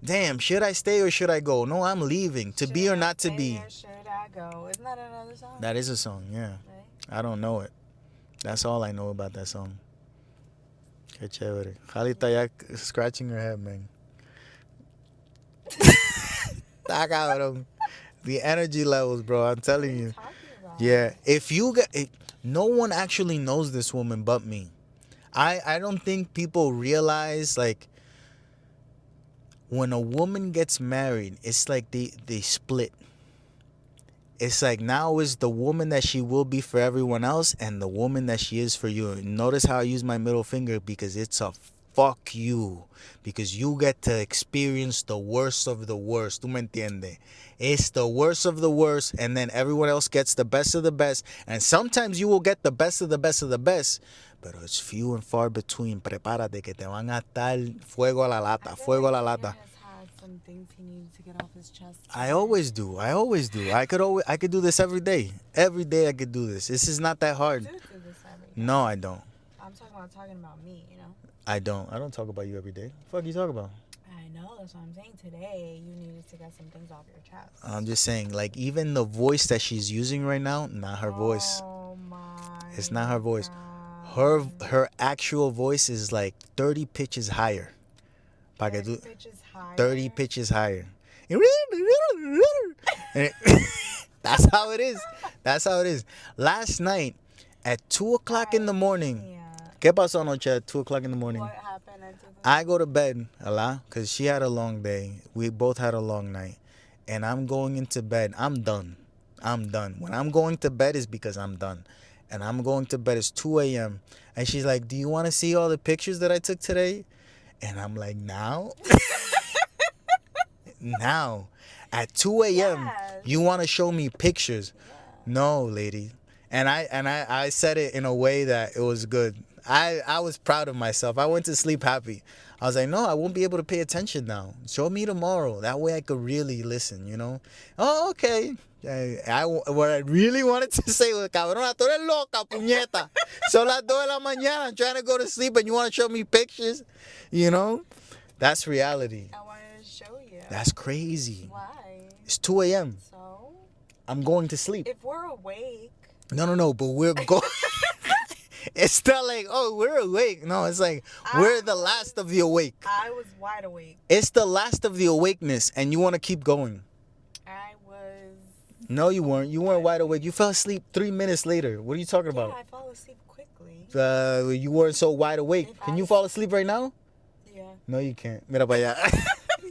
damn, should I stay or should I go? No, I'm leaving. To be or not to be. Should I go? Isn't that another song? That is a song, yeah. Right? I don't know it. That's all I know about that song. Qué chévere. Jali está ya scratching her head, man. Está cabrón. The energy levels, bro. I'm telling you. Yeah. If you no one actually knows this woman but me. I don't think people realize, like, when a woman gets married, it's like they split. It's like now is the woman that she will be for everyone else and the woman that she is for you. Notice how I use my middle finger because it's a fuck you. Because you get to experience the worst of the worst. ¿Tú me entiendes? It's the worst of the worst, and then everyone else gets the best of the best. And sometimes you will get the best of the best of the best. But it's few and far between. Prepárate que te van a estar fuego a la lata. Fuego a la lata. Some things he needed to get off his chest. I always do. I could do this every day. Every day I could do this. This is not that hard. You do this every day. No, I don't. I'm talking about me, you know. I don't talk about you every day. The fuck you talk about? I know, that's what I'm saying. Today, you needed to get some things off your chest. I'm just saying, like, even the voice that she's using right now, not her voice. Oh my. It's not her voice. God. Her actual voice is like 30 pitches higher. 30 pitches higher. 30 pitches higher. And that's how it is. That's how it is. Last night at 2 o'clock in the morning. Yeah. ¿Qué pasó anoche at 2 o'clock in the morning? What happened at 2 o'clock? I go to bed a lot because she had a long day. We both had a long night. And I'm going into bed. I'm done. When I'm going to bed is because I'm done. And I'm going to bed. It's 2 a.m. And she's like, do you want to see all the pictures that I took today? And I'm like, now? Now. At 2 a.m. Yes. You want to show me pictures? Yeah. No, lady. And I said it in a way that it was good. I was proud of myself. I went to sleep happy. I was like, no, I won't be able to pay attention now. Show me tomorrow. That way I could really listen, you know? Oh, okay. What I really wanted to say was, cabrona, tú eres loca, puñeta. Son las 2 de la mañana. I'm trying to go to sleep and you want to show me pictures? You know? That's reality. I wanted to show you. That's crazy. Why? It's 2 a.m. So? I'm going to sleep. If we're awake. No, but we're going. It's not like, oh, we're awake. No, it's like, we're the last of the awake. I was wide awake. It's the last of the awakeness, and you want to keep going. I was. No, you weren't. You weren't wide awake. You fell asleep 3 minutes later. What are you talking about? Yeah, I fell asleep quickly. You weren't so wide awake. Can you fall asleep right now? Yeah. No, you can't. Mira para allá.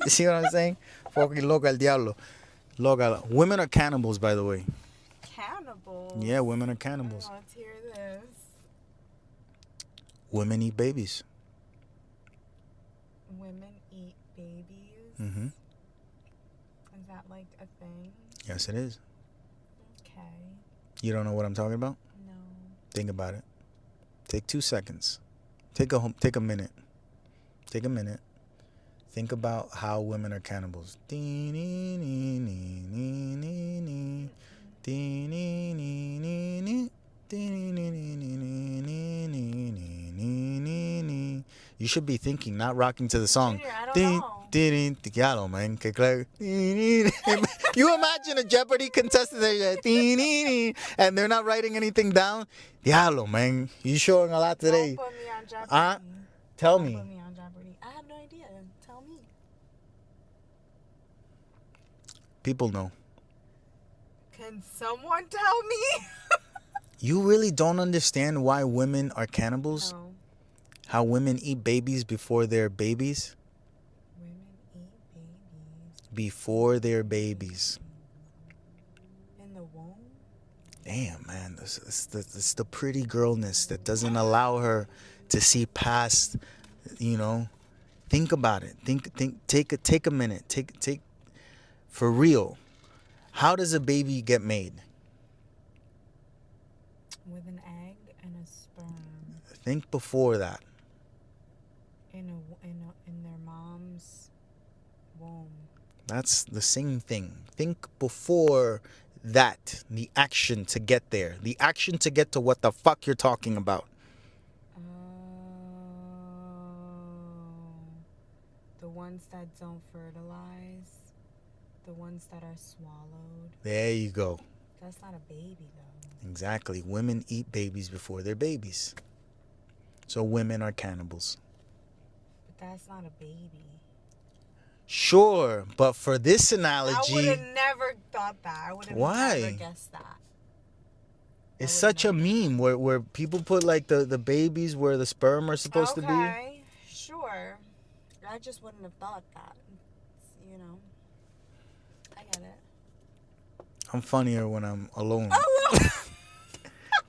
You see what I'm saying? Fucking loca el diablo. Loca. Women are cannibals, by the way. Cannibals? Yeah, women are cannibals. Oh, let's hear this. Women eat babies. Women eat babies? Mm-hmm. Is that like a thing? Yes, it is. Okay. You don't know what I'm talking about? No. Think about it. Take 2 seconds. Take a minute. Take a minute. Think about how women are cannibals. You should be thinking, not rocking to the song. Junior, I don't know. Diablo, man. You imagine a Jeopardy contestant and they're not writing anything down? Diablo, man. You showing a lot today. Don't put me on Jeopardy. Tell Don't me. put me on Jeopardy. I have no idea. Tell me. People know. Can someone tell me? You really don't understand why women are cannibals? No. How women eat babies before they're babies? Women eat babies. Before they're babies. In the womb? Damn, man. It's the pretty girlness that doesn't allow her to see past, you know. Think about it. Take a minute. Take for real. How does a baby get made? With an egg and a sperm. Think before that. In their mom's womb. That's the same thing. Think before that. The action to get there. The action to get to what the fuck you're talking about. Oh. The ones that don't fertilize. The ones that are swallowed. There you go. That's not a baby, though. Exactly. Women eat babies before they're babies. So women are cannibals. But that's not a baby. Sure, but for this I analogy, would have never thought that. I would have never guessed that. It's such a meme where people put like the babies where the sperm are supposed to be. Okay, sure. I just wouldn't have thought that. You know. I get it. I'm funnier when I'm alone. Oh,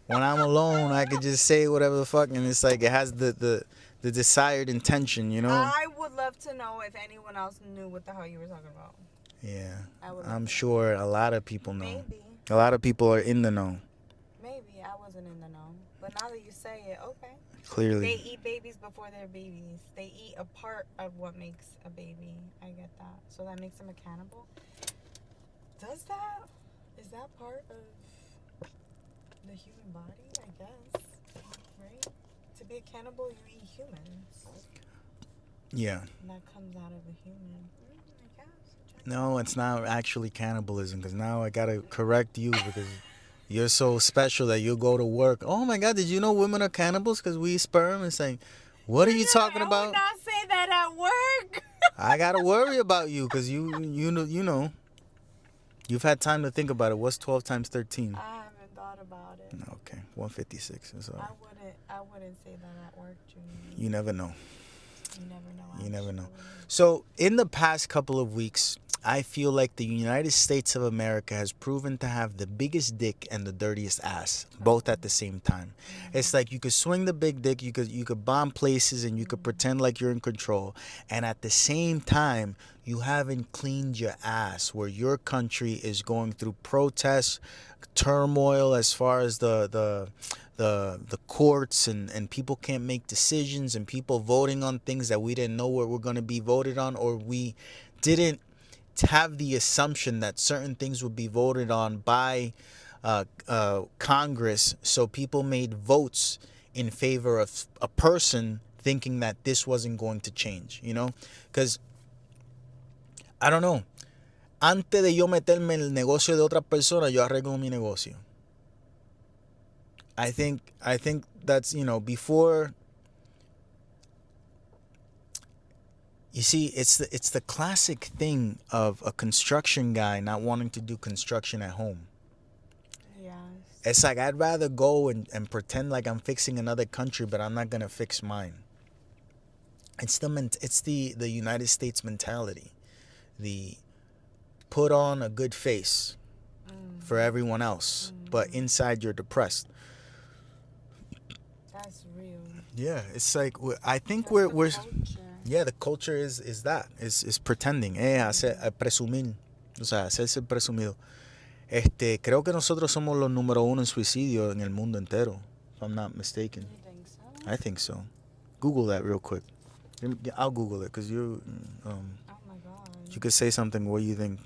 When I'm alone, I could just say whatever the fuck, and it's like it has the desired intention, you know? I would love to know if anyone else knew what the hell you were talking about. Yeah. I'm I'm sure a lot of people know. Maybe. A lot of people are in the know. Maybe I wasn't in the know. But now that you say it, okay. Clearly. They eat babies before they're babies. They eat a part of what makes a baby. I get that. So that makes them a cannibal? Is that part of the human body? I guess. Right? To be a cannibal, you eat humans. Yeah. And that comes out of a human. I guess. No, it's not actually cannibalism because now I gotta correct you because you're so special that you go to work. Oh my God, did you know women are cannibals because we eat sperm? It's like, what are you talking I would about? not say that at work. I gotta worry about you because you know you've had time to think about it. What's 12 times 13? I haven't thought about it. Okay, 156. Is all. I wouldn't say that at work, Junior. You never know. You never know. You never know. actually. So, in the past couple of weeks, I feel like the United States of America has proven to have the biggest dick and the dirtiest ass, both at the same time. It's like you could swing the big dick, you could bomb places, and you could pretend like you're in control, and at the same time, you haven't cleaned your ass, where your country is going through protests, turmoil as far as the courts, and people can't make decisions, and people voting on things that we didn't know what were going to be voted on, or we didn't have the assumption that certain things would be voted on by Congress. So people made votes in favor of a person thinking that this wasn't going to change, because I don't know. Antes de yo meterme en el negocio de otra persona, yo arreglo mi negocio. I think that's, before. You see, it's the classic thing of a construction guy not wanting to do construction at home. Yes. It's like I'd rather go and pretend like I'm fixing another country, but I'm not gonna fix mine. It's the United States mentality. The put on a good face for everyone else, but inside you're depressed. That's real. Yeah, it's like I think That's we're the culture. yeah, the culture is that is pretending, presumir, o sea, hacerse presumido. Creo que nosotros somos los número uno en suicidio en el mundo entero, if I'm not mistaken. You think so? I think so. Google that real quick. I'll Google it because Oh my god. you could say something. What do you think?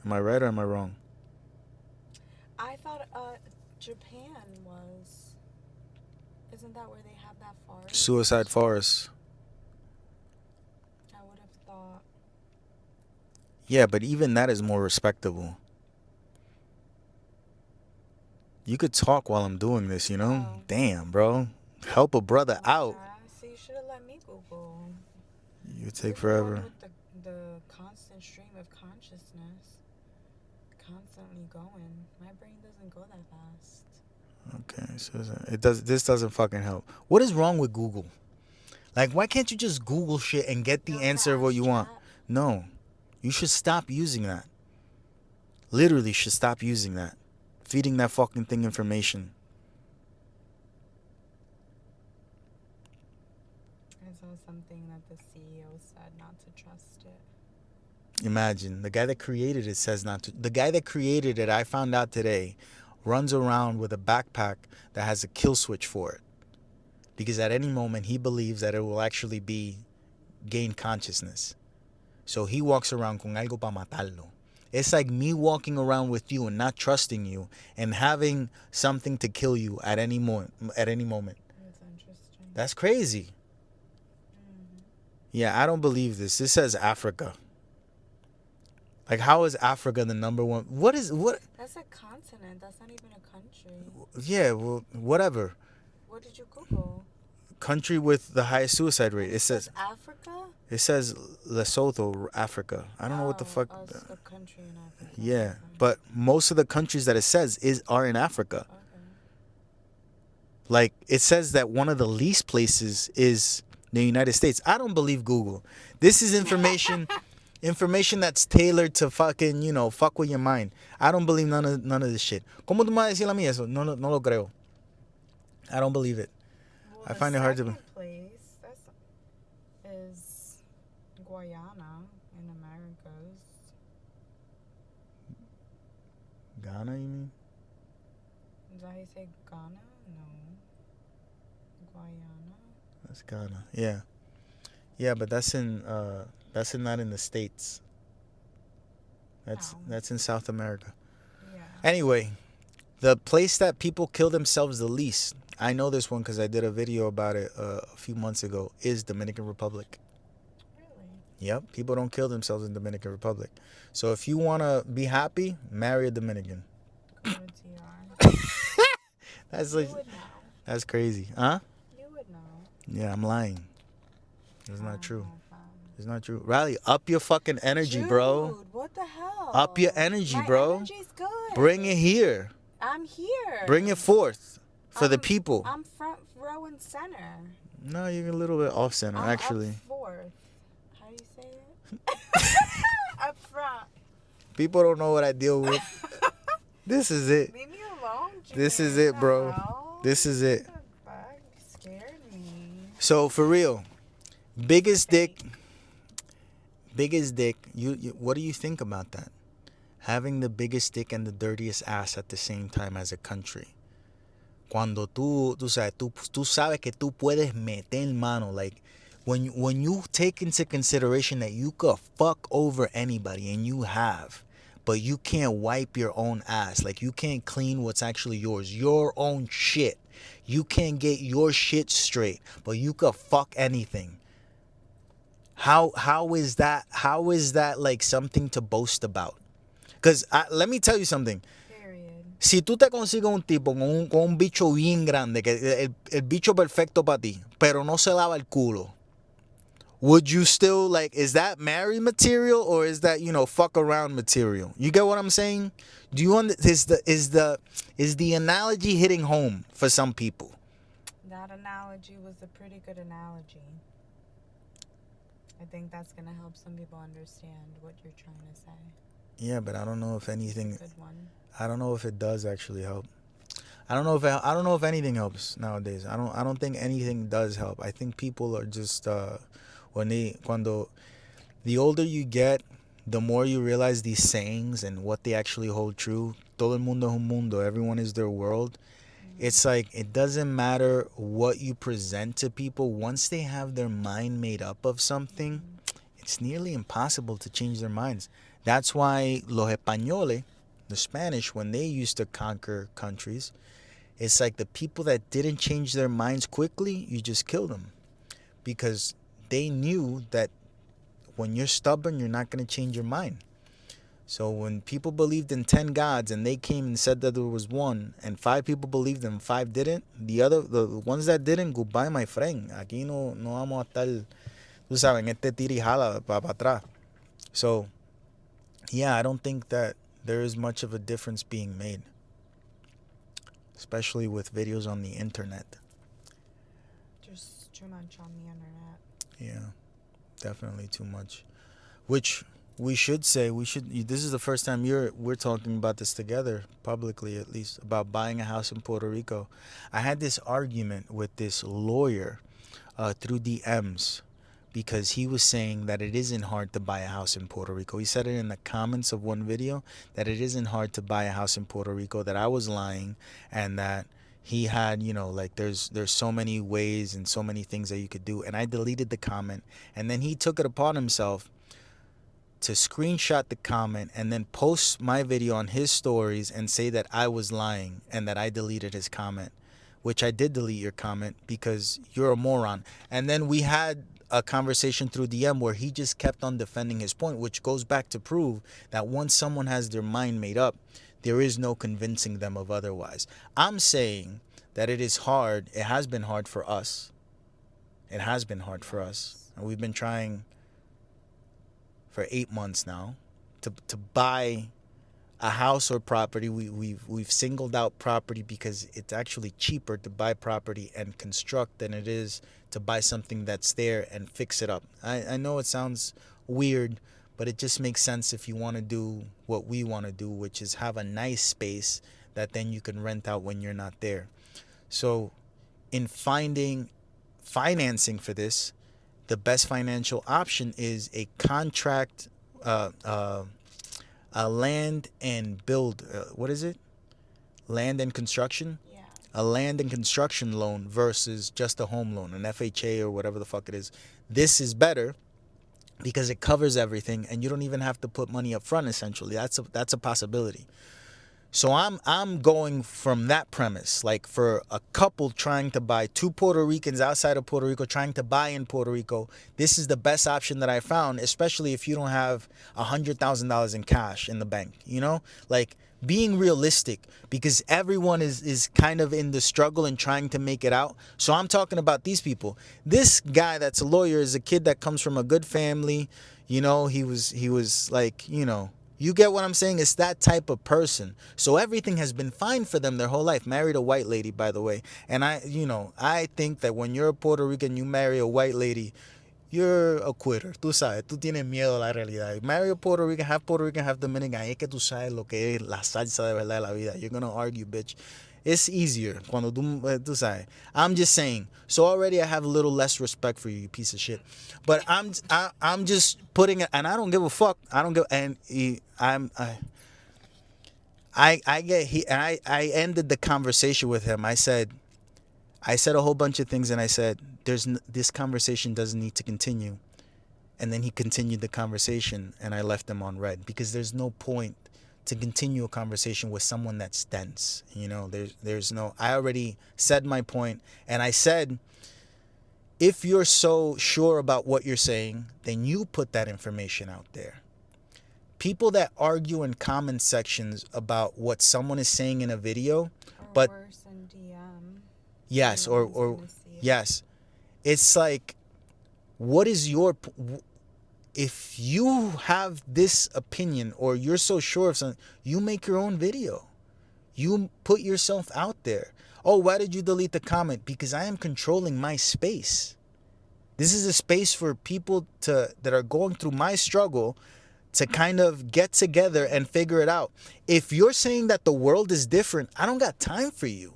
Am I right or am I wrong? I thought Japan was. Isn't that where they have that forest? Suicide forest. I would have thought. Yeah, but even that is more respectable. You could talk while I'm doing this, Oh. Damn, bro. Help a brother out. So you should have let me Google. You take You're the forever. one with the constant stream of consciousness. Constantly going. My brain doesn't go that fast. Okay, so this doesn't fucking help. What is wrong with Google? Like, why can't you just Google shit and get the answer of what you want? No. You should stop using that. Literally should stop using that. Feeding that fucking thing information. I saw something that the CEO said not to trust it. Imagine. The guy that created it says not to. The guy that created it, I found out today, runs around with a backpack that has a kill switch for it. Because at any moment, he believes that it will actually gain consciousness. So he walks around con algo para matarlo. It's like me walking around with you and not trusting you and having something to kill you at any moment. That's interesting. That's crazy. Yeah, I don't believe this. This says Africa. Like, how is Africa the number one? What? That's a continent. That's not even a country. Yeah, well, whatever. What did you Google? Country with the highest suicide rate. It says Africa? It says Lesotho, Africa. I don't know what the fuck. It's a country in Africa. Yeah, Okay. but most of the countries that it says are in Africa. Okay. Like, it says that one of the least places is the United States. I don't believe Google. This is information that's tailored to fucking, fuck with your mind. I don't believe none of this shit. ¿Cómo tú me vas a decir a mí eso? No lo creo. I don't believe it. Well, I find it hard to. The second place is Guyana in Americas. Ghana, you mean? Is that how you say Ghana? No. Guyana. That's Ghana. Yeah. Yeah, but that's not in the States. That's in South America. Yeah. Anyway, The place that people kill themselves the least, I know this one because I did a video about it a few months ago, is Dominican Republic. Really? Yep, people don't kill themselves in Dominican Republic. So if you want to be happy, marry a Dominican. Go to TR. That's You like, would know. that's crazy. Huh? You would know. Yeah, I'm lying. It's I not don't true. know if, It's not true. Riley, up your fucking energy, Dude, bro. what the hell? Up your energy, My bro. energy's good. Bring it here. I'm here. Bring it forth for the people. I'm front row and center. No, you're a little bit off center, I'm actually. up fourth. How do you say it? Up front. People don't know what I deal with. This is it. Leave me alone, Junior. This is it, bro. Hell? This is it. What the fuck? You scared me. So for real, biggest dick. You what do you think about that? Having the biggest dick and the dirtiest ass at the same time as a country. Cuando tú sabes que tú puedes meter mano, like when you take into consideration that you could fuck over anybody, and you have, but you can't wipe your own ass, like you can't clean what's actually yours, your own shit. You can't get your shit straight, but you could fuck anything. How is that like something to boast about? Because let me tell you something. Period. Si tú te consigues un tipo con un bicho bien grande, que el bicho perfecto para ti, pero no se lava el culo, would you still, like, is that marry material, or is that, fuck around material? You get what I'm saying? Do you is the analogy hitting home for some people? That analogy was a pretty good analogy. I think that's gonna help some people understand what you're trying to say. Yeah, but I don't know if anything. Good one. I don't know if it does actually help. I don't know if anything helps nowadays. I don't think anything does help. I think people are just cuando the older you get, the more you realize these sayings and what they actually hold true. Todo el mundo es un mundo. Everyone is their world. It's like it doesn't matter what you present to people. Once they have their mind made up of something, it's nearly impossible to change their minds. That's why los españoles, the Spanish, when they used to conquer countries, it's like the people that didn't change their minds quickly, you just kill them. Because they knew that when you're stubborn, you're not going to change your mind. So when people believed in 10 gods and they came and said that there was one, and 5 people believed and 5 didn't, the ones that didn't, goodbye, my friend. Aquí no vamos a estar, tú sabes, en este tira y jala para atrás. So, yeah, I don't think that there is much of a difference being made, especially with videos on the internet. Just too much on the internet. Yeah, definitely too much. Which we should say, this is the first time we're talking about this together, publicly at least, about buying a house in Puerto Rico. I had this argument with this lawyer through DMs, because he was saying that it isn't hard to buy a house in Puerto Rico. He said it in the comments of one video, that it isn't hard to buy a house in Puerto Rico, that I was lying, and that he had, like there's so many ways and so many things that you could do. And I deleted the comment, and then he took it upon himself to screenshot the comment and then post my video on his stories and say that I was lying and that I deleted his comment, which I did delete your comment because you're a moron. And then we had a conversation through DM where he just kept on defending his point, which goes back to prove that once someone has their mind made up, there is no convincing them of otherwise. I'm saying that it is hard. It has been hard for us. It has been hard for us. And we've been trying for 8 months now to buy a house or property. We've singled out property because it's actually cheaper to buy property and construct than it is to buy something that's there and fix it up. I know it sounds weird, but it just makes sense if you want to do what we want to do, which is have a nice space that then you can rent out when you're not there. So in finding financing for this, the best financial option is a contract, a land and build, what is it? Land and construction? Yeah. A land and construction loan versus just a home loan, an FHA or whatever the fuck it is. This is better because it covers everything and you don't even have to put money up front, essentially. That's a possibility. So I'm going from that premise. Like for a couple trying to buy, two Puerto Ricans outside of Puerto Rico trying to buy in Puerto Rico, this is the best option that I found, especially if you don't have $100,000 in cash in the bank, you know? Like being realistic, because everyone is kind of in the struggle and trying to make it out. So I'm talking about these people. This guy that's a lawyer is a kid that comes from a good family. You know, he was like, you know, you get what I'm saying? It's that type of person. So everything has been fine for them their whole life. Married a white lady, by the way. And I think that when you're a Puerto Rican, you marry a white lady, you're a quitter. Tú sabes, tú tienes miedo a la realidad. Marry a Puerto Rican, half Dominican. Ahí es que tú sabes lo que es la salsa de verdad de la vida. You're gonna argue, bitch. It's easier cuando tú sabes. I'm just saying. So already I have a little less respect for you, you piece of shit. But I'm just putting it, and I don't give a fuck. I don't give, and I get he and I ended the conversation with him. I said a whole bunch of things, and I said this conversation doesn't need to continue. And then he continued the conversation, and I left him on red because there's no point to continue a conversation with someone that's dense. You know, there's no. I already said my point, and I said, if you're so sure about what you're saying, then you put that information out there. People that argue in comment sections about what someone is saying in a video, Or but worse in DM. yes, No one's or gonna see it. yes, it's like, what is your if you have this opinion or you're so sure of something, you make your own video. You put yourself out there. Oh, why did you delete the comment? Because I am controlling my space. This is a space for people that are going through my struggle to kind of get together and figure it out. If you're saying that the world is different, I don't got time for you.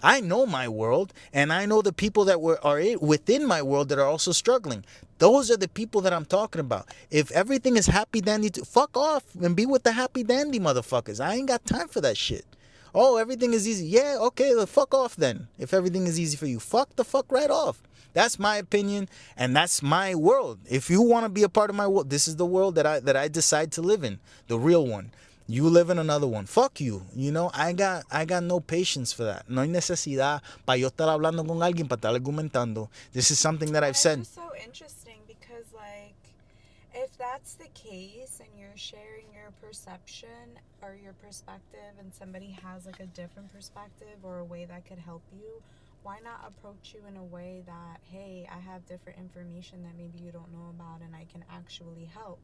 I know my world, and I know the people that are within my world that are also struggling. Those are the people that I'm talking about. If everything is happy dandy, fuck off and be with the happy dandy motherfuckers. I ain't got time for that shit. Oh, everything is easy. Yeah, okay, well, fuck off then. If everything is easy for you, fuck the fuck right off. That's my opinion, and that's my world. If you want to be a part of my world, this is the world that I decide to live in, the real one. You live in another one. Fuck you. You know, I got no patience for that. No hay necesidad para yo estar hablando con alguien para estar argumentando. This is something that I've said. It's just so interesting because, like, if that's the case and you're sharing your perception or your perspective and somebody has, like, a different perspective or a way that could help you, why not approach you in a way that, hey, I have different information that maybe you don't know about and I can actually help?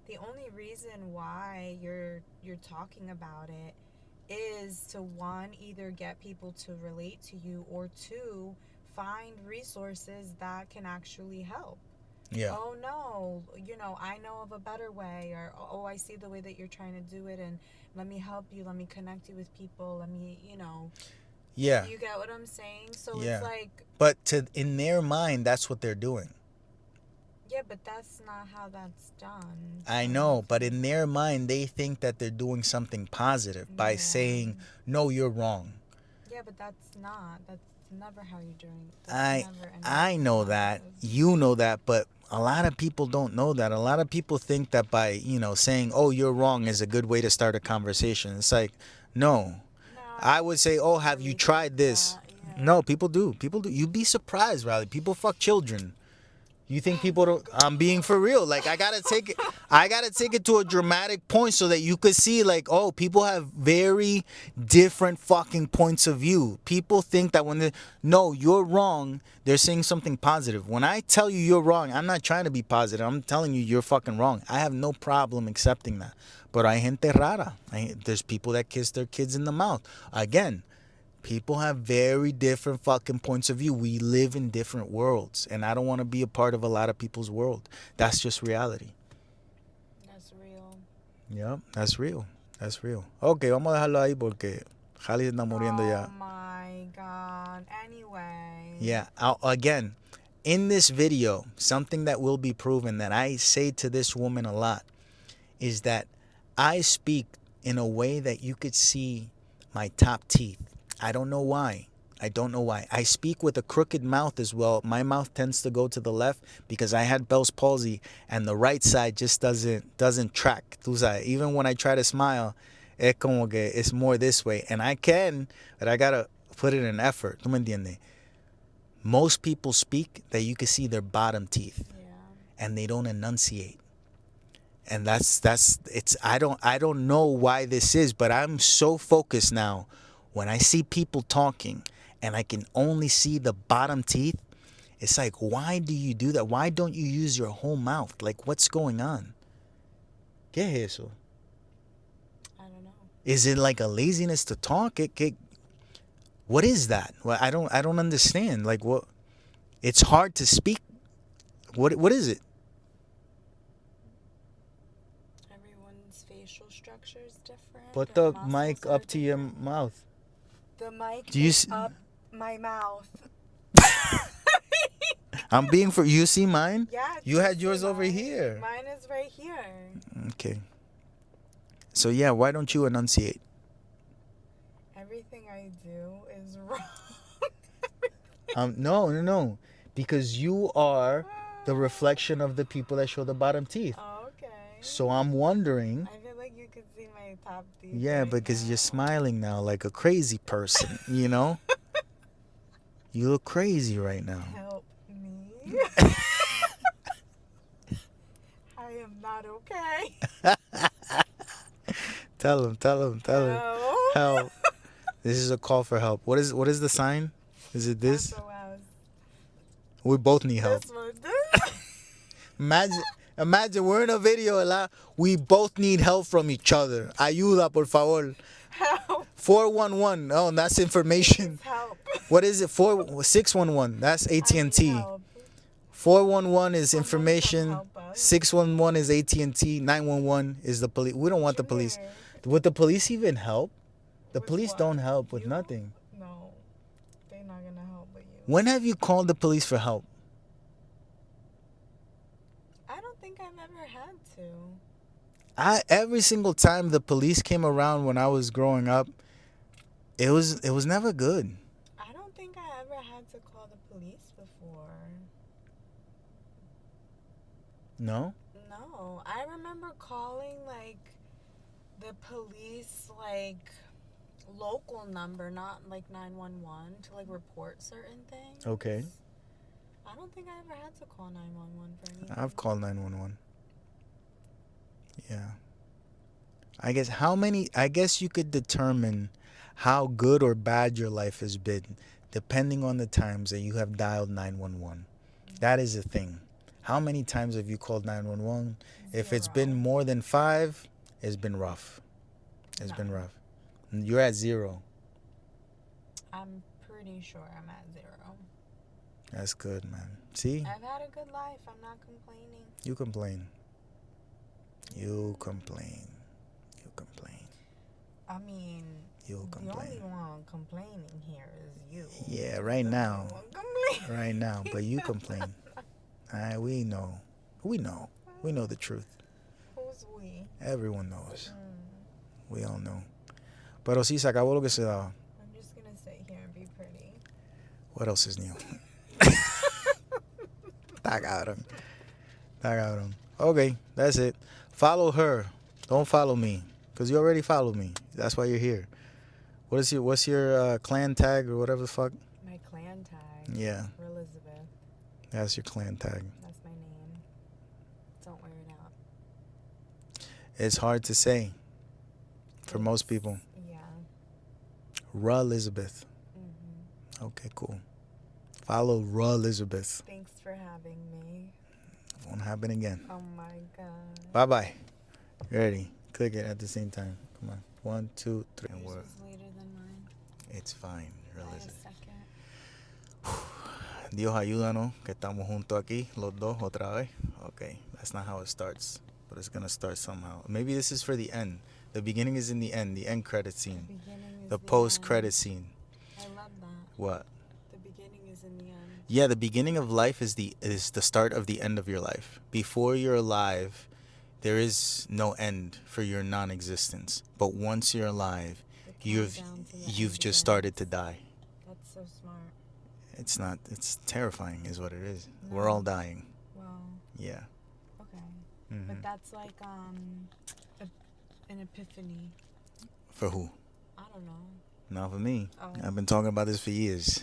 The only reason why you're talking about it is to, one, either get people to relate to you, or two, find resources that can actually help. Yeah. Oh no, I know of a better way, or oh, I see the way that you're trying to do it, and let me help you, let me connect you with people, let me, Yeah. You get what I'm saying? So Yeah. it's like, But in their mind, that's what they're doing. yeah, but that's not how that's done. I know, but in their mind, they think that they're doing something positive by saying, no, you're wrong. Yeah, but that's never how you're doing it. I know that. You know that, but a lot of people don't know that. A lot of people think that by, saying, oh, you're wrong is a good way to start a conversation. It's like, no. I would say, oh, have you tried this? Yeah. No, people do. You'd be surprised, Riley. People fuck children. You think people don't? I'm being for real. Like, I gotta take it to a dramatic point so that you could see, like, oh, people have very different fucking points of view. People think that no, you're wrong, they're saying something positive. When I tell you you're wrong, I'm not trying to be positive. I'm telling you you're fucking wrong. I have no problem accepting that. But hay gente rara. There's people that kiss their kids in the mouth. Again, people have very different fucking points of view. We live in different worlds, and I don't want to be a part of a lot of people's world. That's just reality. That's real. Yep, that's real. That's real. Okay, vamos a dejarlo ahí porque Jali se está muriendo ya. Oh my God. Anyway. Yeah, again, in this video, something that will be proven that I say to this woman a lot is that I speak in a way that you could see my top teeth. I don't know why. I speak with a crooked mouth as well. My mouth tends to go to the left because I had Bell's palsy, and the right side just doesn't track. Even when I try to smile, Es como que it's more this way. And I can, but I gotta put it in effort. ¿Tú me entiendes? Most people speak that you can see their bottom teeth. Yeah. And they don't enunciate. And that's it's I don't know why this is, but I'm so focused now when I see people talking and I can only see the bottom teeth. It's like, why do you do that? Why don't you use your whole mouth? Like, what's going on? ¿Qué es eso? I don't know. Is it like a laziness to talk? What is that? Well, I don't understand. Like, what? It's hard to speak. What is it? Everyone's facial structure is different. Put their the muscles mic are up to your different. mouth. The mic Do you is s- up my mouth. I'm being for you. See mine? Yeah. You do had see yours over mine? here. Mine is right here. Okay. So yeah, why don't you enunciate? Everything I do is wrong. No. Because you are the reflection of the people that show the bottom teeth. Oh, okay. So I'm wondering. I feel like you could see my top teeth. Yeah, right because now. you're smiling now like a crazy person, you know? You look crazy right now. Help me. I am not okay. Tell him. No. Help. This is a call for help. What is the sign? Is it this? SOS. We both need help. This one. This. Imagine we're in a video, we both need help from each other. Ayuda, por favor. Help. 411. Oh, that's information. Please help. What is it? 611. That's I need AT&T. help. 411 is Someone come information. help us. 611 is AT&T. 911 is the police. We don't want the police. Sure. Would the police even help? The With police what? don't help with You? nothing. No. They're not gonna help but you. When have you called the police for help? I don't think I've ever had to. Every single time the police came around when I was growing up, it was never good. I don't think I ever had to call the police before. No? No. I remember calling like the police like local number, not like 911 to like report certain things. Okay. I don't think I ever had to call 911 for anything. I've called 911. Yeah. I guess you could determine how good or bad your life has been depending on the times that you have dialed 911. That is the thing. How many times have you called 911? If it's been more than 5, it's been rough. It's been rough. You're at 0. I'm pretty sure I'm at 0. That's good, man. See? I've had a good life. I'm not complaining. You complain. I mean, You the complain. only one complaining here is you. Yeah, right now. The only one complaining. Right now. But you complain. We know. We know the truth. Who's we? Everyone knows. We all know. Pero sí, se acabó lo que se daba. I'm just gonna sit here and be pretty. What else is new? Está cabrón. Okay, that's it. Follow her. Don't follow me. Because you already followed me. That's why you're here. What's your clan tag or whatever the fuck? My clan tag. Yeah. Elizabeth. That's your clan tag. That's my name. Don't wear it out. It's hard to say for most people. Yeah. Elizabeth. Mm-hmm. Okay, cool. Follow Elizabeth. Thanks for having me. Won't happen again. Oh my god. Bye-bye. Ready? Click it at the same time. Come on. 1, 2, 3. And Yours work. is later than mine. It's fine. By a Elizabeth. second. Dios ayúdanos, que estamos juntos aquí, los dos, otra vez. Okay, that's not how it starts, but it's gonna start somehow. Maybe this is for the end. The beginning is in the end credit scene. The beginning is The the post-credit end. scene. I love that. What? The beginning is in the end. Yeah, the beginning of life is the start of the end of your life. Before you're alive, there is no end for your non-existence. But once you're alive, The countdown to the you've end just begins. started to die. That's so smart. It's not. It's terrifying, is what it is. No. We're all dying. Well, Yeah. okay. Mhm. But that's like an epiphany. For who? I don't know. Not for me. Oh. I've been talking about this for years.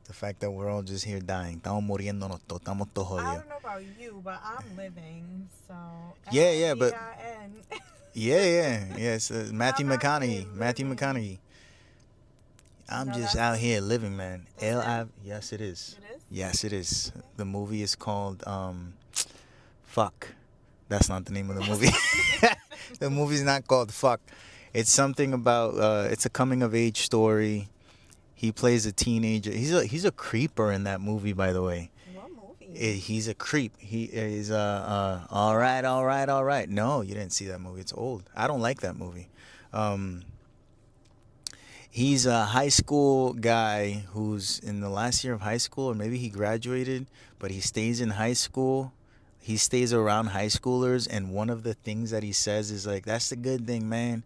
The fact that we're all just here dying. Estamos muriéndonos todos. Estamos todos I jodidos. don't know about you, but I'm living, so. Yeah, but. L-I-V-I-N. Yeah. It's Matthew I'm out here McConaughey. Matthew living. McConaughey. I'm No, just that's out the- here living, man. That's it? Yes, it is. It is? Yes, it is. Okay. The movie is called Fuck. That's not the name of the movie. The movie's not called Fuck. It's something about it's a coming of age story. He plays a teenager. He's a creeper in that movie, by the way. What movie? He's a creep. He is all right. No, you didn't see that movie. It's old. I don't like that movie. He's a high school guy who's in the last year of high school, or maybe he graduated, but he stays in high school. He stays around high schoolers, and one of the things that he says is like, "That's the good thing, man.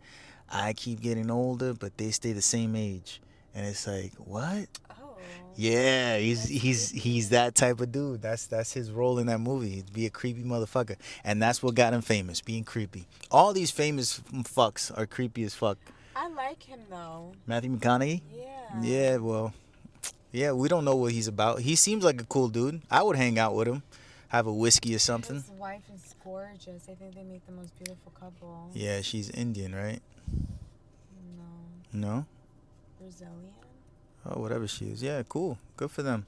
I keep getting older, but they stay the same age." And it's like, what? Oh. Yeah, he's that type of dude. That's his role in that movie. Be a creepy motherfucker, and that's what got him famous, being creepy. All these famous fucks are creepy as fuck. I like him, though. Matthew McConaughey. Yeah. Yeah, well, yeah, we don't know what he's about. He seems like a cool dude. I would hang out with him, have a whiskey or something. His wife is gorgeous. I think they make the most beautiful couple. Yeah, she's Indian, right? No. No? Brazilian? Oh, whatever she is. Yeah, cool. Good for them.